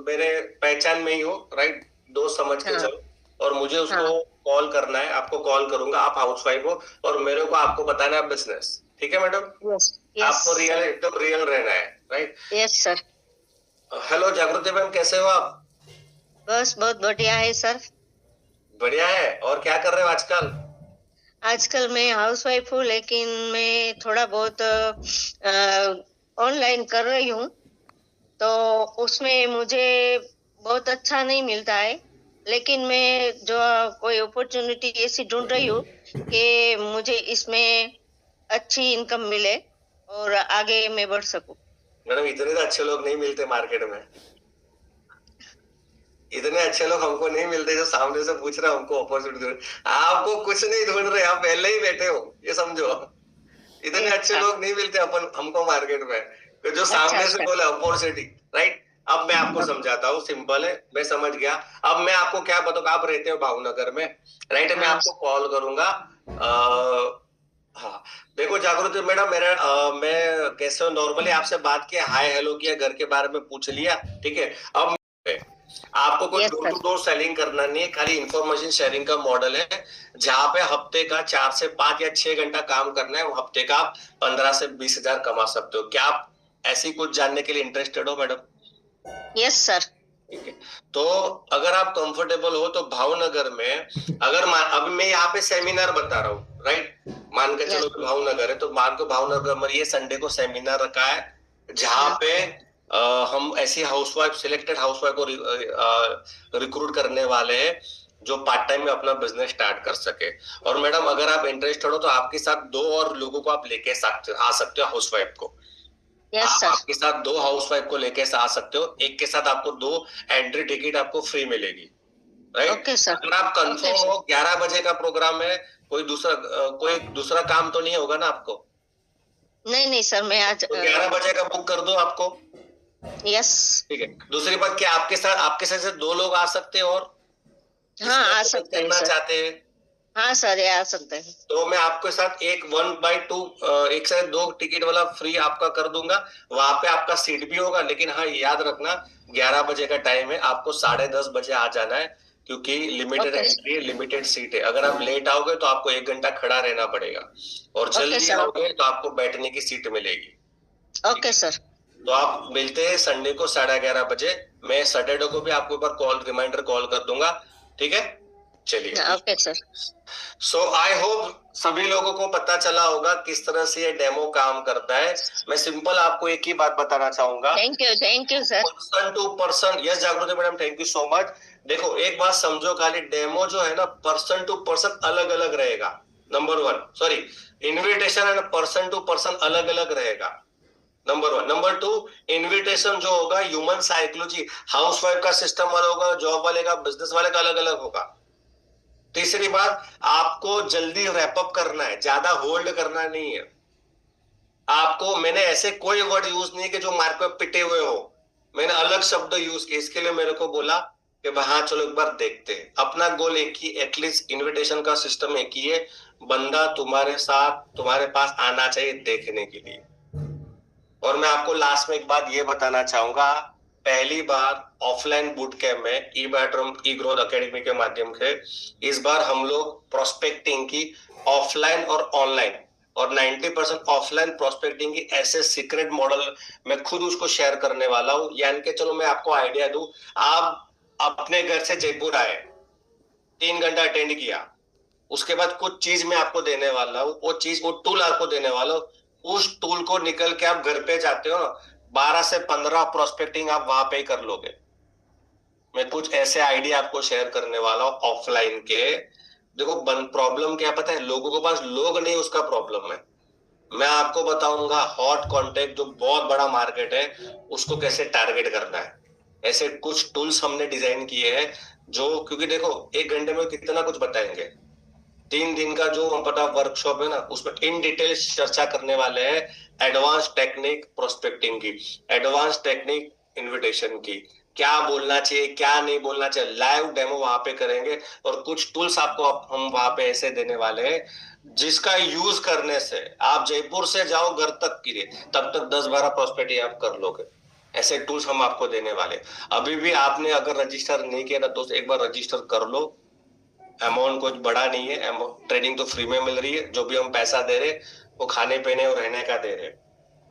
मेरे पहचान में ही हो, राइट? दोस्त समझ के हाँ। चलो, और मुझे उसको हाँ। कॉल करना है, आपको कॉल करूंगा। आप हाउसवाइफ हो और मेरे को आपको बताना है बिजनेस, ठीक है मैडम? यस आपको रियल, एकदम रियल रहना है, राइट? Yes sir. हेलो जागृति मैम, कैसे हो आप? बस बहुत बढ़िया है सर। बढ़िया है। और क्या कर रहे हो आजकल? आजकल मैं हाउसवाइफ हूँ, लेकिन मैं थोड़ा बहुत ऑनलाइन कर रही हूँ, तो उसमें मुझे बहुत अच्छा नहीं मिलता है। लेकिन मैं जो कोई अपॉर्चुनिटी ऐसी ढूंढ रही हूँ कि मुझे इसमें अच्छी इनकम मिले और आगे मैं बढ़ सकूं। मैडम इतने तो अच्छे लोग नहीं मिलते मार्केट में, इतने अच्छे लोग हमको नहीं मिलते जो सामने से पूछ रहे हैं हमको अपॉर्चुनिटी। आपको कुछ नहीं ढूंढ रहे, आप पहले ही बैठे हो, ये समझो। इतने अच्छे अच्छा लोग नहीं मिलते अपन हमको मार्केट में, तो जो अच्छा सामने से अच्छा बोले अपॉर्चुनिटी, राइट। अब मैं आपको समझाता हूँ, सिंपल है, मैं समझ गया। अब मैं आपको क्या बताऊँ, आप रहते हो भावनगर में, राइट। मैं हाँ आपको कॉल करूंगा। हाँ, देखो जागृति मैडम, मैं कैसे नॉर्मली आपसे बात किया, हाय हेलो किया, घर के बारे में पूछ लिया, ठीक है। अब आपको कोई yes door to sir. Door selling करना नहीं है, खाली इंफॉर्मेशन शेयरिंग का मॉडल है, जहां पे हफ्ते का 4 से 5 या 6 घंटा काम करना है, हफ्ते का आप 15 से 20 हजार कमा सकते हो। क्या आप ऐसी कुछ जानने के लिए इंटरेस्टेड हो मैडम? Yes sir. ठीक है, तो अगर आप कंफर्टेबल हो तो भावनगर में, अगर अभी मैं यहाँ पे सेमिनार बता रहा हूँ, राइट। मान के चलो यस। भावनगर है, तो मान को भावनगर में ये संडे को सेमिनार रखा है, जहां हाँ। पे हम ऐसी हाउसवाइफ, सिलेक्टेड हाउसवाइफ को रिक्रूट करने वाले हैं, जो पार्ट टाइम में अपना बिजनेस स्टार्ट कर सके। और मैडम अगर आप इंटरेस्टेड हो तो आपके साथ 2 और लोगों को आप लेके आ सकते हो, हाउसवाइफ को। यस आप सर। आपके साथ 2 हाउसवाइफ को लेके आ सकते हो, एक के साथ आपको 2 एंट्री टिकट आपको फ्री मिलेगी, राइट। Okay sir. अगर आप ओके कंफर्म सर। हो, 11 बजे का प्रोग्राम है, कोई दूसरा काम तो नहीं होगा ना आपको? नहीं नहीं सर, मैं आज तो 11 बजे का बुक कर दो आपको। यस। ठीक है, दूसरी बात, क्या आपके साथ से 2 लोग आ सकते हैं और हाँ, आ इसमें सकते हैं करना सर। चाहते हैं? हाँ सर, ये आ सकते हैं। तो मैं आपके साथ एक 1/2 एक से 2 टिकट वाला फ्री आपका कर दूंगा। वहां पे आपका सीट भी होगा, लेकिन हाँ याद रखना 11 बजे का टाइम है, आपको 10:30 बजे आ जाना है, क्योंकि लिमिटेड ओके एंट्री है, लिमिटेड सीट है। अगर आप लेट आओगे तो आपको 1 घंटा खड़ा रहना पड़ेगा, और ओके जल्दी सर। आओगे तो आपको बैठने की सीट मिलेगी। Okay sir. तो आप मिलते हैं संडे को 11:30 बजे। मैं सैटरडे को भी आपके ऊपर रिमाइंडर कॉल कर दूंगा, ठीक है। चलिए, okay sir. So I hope सभी लोगों को पता चला होगा किस तरह से ये डेमो काम करता है। मैं सिंपल आपको एक ही बात बताना चाहूंगा, thank you sir. Person to person. Yes Jagriti madam, thank you so much. देखो एक बात समझो, खाली डेमो जो है ना, पर्सन टू पर्सन अलग अलग रहेगा। नंबर 1, सॉरी, इन्विटेशन है ना, पर्सन टू पर्सन अलग अलग रहेगा, नंबर 1। नंबर 2, इन्विटेशन जो होगा ह्यूमन साइकोलॉजी, हाउसवाइफ का सिस्टम अलग होगा, जॉब वाले का, बिजनेस वाले का अलग अलग होगा। तीसरी बात, आपको जल्दी रैपअप करना है, ज्यादा होल्ड करना नहीं है आपको। मैंने ऐसे कोई वर्ड यूज नहीं कि जो मार्केट में पिटे हुए हो, मैंने अलग शब्द यूज किए। इसके लिए मेरे को बोला कि हाँ चलो एक बार देखते हैं। अपना गोल एक ही, एटलीस्ट इनविटेशन का सिस्टम एक ही है, बंदा तुम्हारे साथ, तुम्हारे पास आना चाहिए देखने के लिए। और मैं आपको लास्ट में एक बात ये बताना चाहूंगा, पहली बार ऑफलाइन बूट कैंप में ई बैटरूम ई ग्रोथ एकेडमी के माध्यम से इस बार हम लोग प्रोस्पेक्टिंग की ऑफलाइन और ऑनलाइन, और 90% ऑफलाइन प्रोस्पेक्टिंग की ऐसे सीक्रेट मॉडल मैं खुद उसको शेयर करने वाला हूं। यानी कि चलो मैं आपको आइडिया दूं, आप अपने घर से जयपुर आए, 3 घंटा अटेंड किया, उसके बाद कुछ चीज मैं आपको देने वाला हूँ, वो टूल आपको देने वाला हूँ। उस टूल को निकल के आप घर पे जाते हो, 12 से 15 प्रोस्पेक्टिंग आप वहां पे ही कर लोगे। मैं कुछ ऐसे आइडिया आपको शेयर करने वाला हूँ ऑफलाइन के। देखो प्रॉब्लम क्या पता है, लोगों के पास लोग नहीं, उसका प्रॉब्लम है। मैं आपको बताऊंगा हॉट कॉन्टेक्ट जो बहुत बड़ा मार्केट है, उसको कैसे टारगेट करना है। ऐसे कुछ टूल्स हमने डिजाइन किए हैं जो, क्योंकि देखो 1 घंटे में कितना कुछ बताएंगे, 3 दिन का जो पता वर्कशॉप है ना, उसमें इन डिटेल चर्चा करने वाले हैं एडवांस टेक्निक प्रोस्पेक्टिंग की, एडवांस टेक्निक इनविटेशन की, क्या बोलना चाहिए क्या नहीं बोलना चाहिए, लाइव डेमो वहां पे करेंगे। और कुछ टूल्स आपको हम वहां पे ऐसे देने वाले हैं जिसका यूज करने से आप जयपुर से जाओ घर तक की तब तक 10-12 प्रोस्पेक्टिंग आप कर लोगे। ऐसे टूल्स हम आपको देने वाले। अभी भी आपने अगर रजिस्टर नहीं किया ना दोस्त, एक बार रजिस्टर कर लो। अमाउंट कुछ बड़ा नहीं है, ट्रेनिंग तो फ्री में मिल रही है, जो भी हम पैसा दे रहे वो खाने पीने और रहने का दे रहे।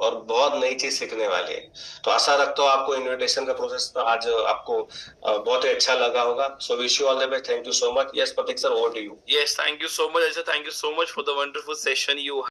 और बहुत नई चीज सीखने वाले हैं। तो आशा रखता हूँ आपको इनविटेशन का प्रोसेस आज आपको बहुत ही अच्छा लगा होगा। So wish you all the best, thank you so much. Yes Pratik sir, over to you. Yes, thank you so much, Ajay. Thank you so much for the wonderful session you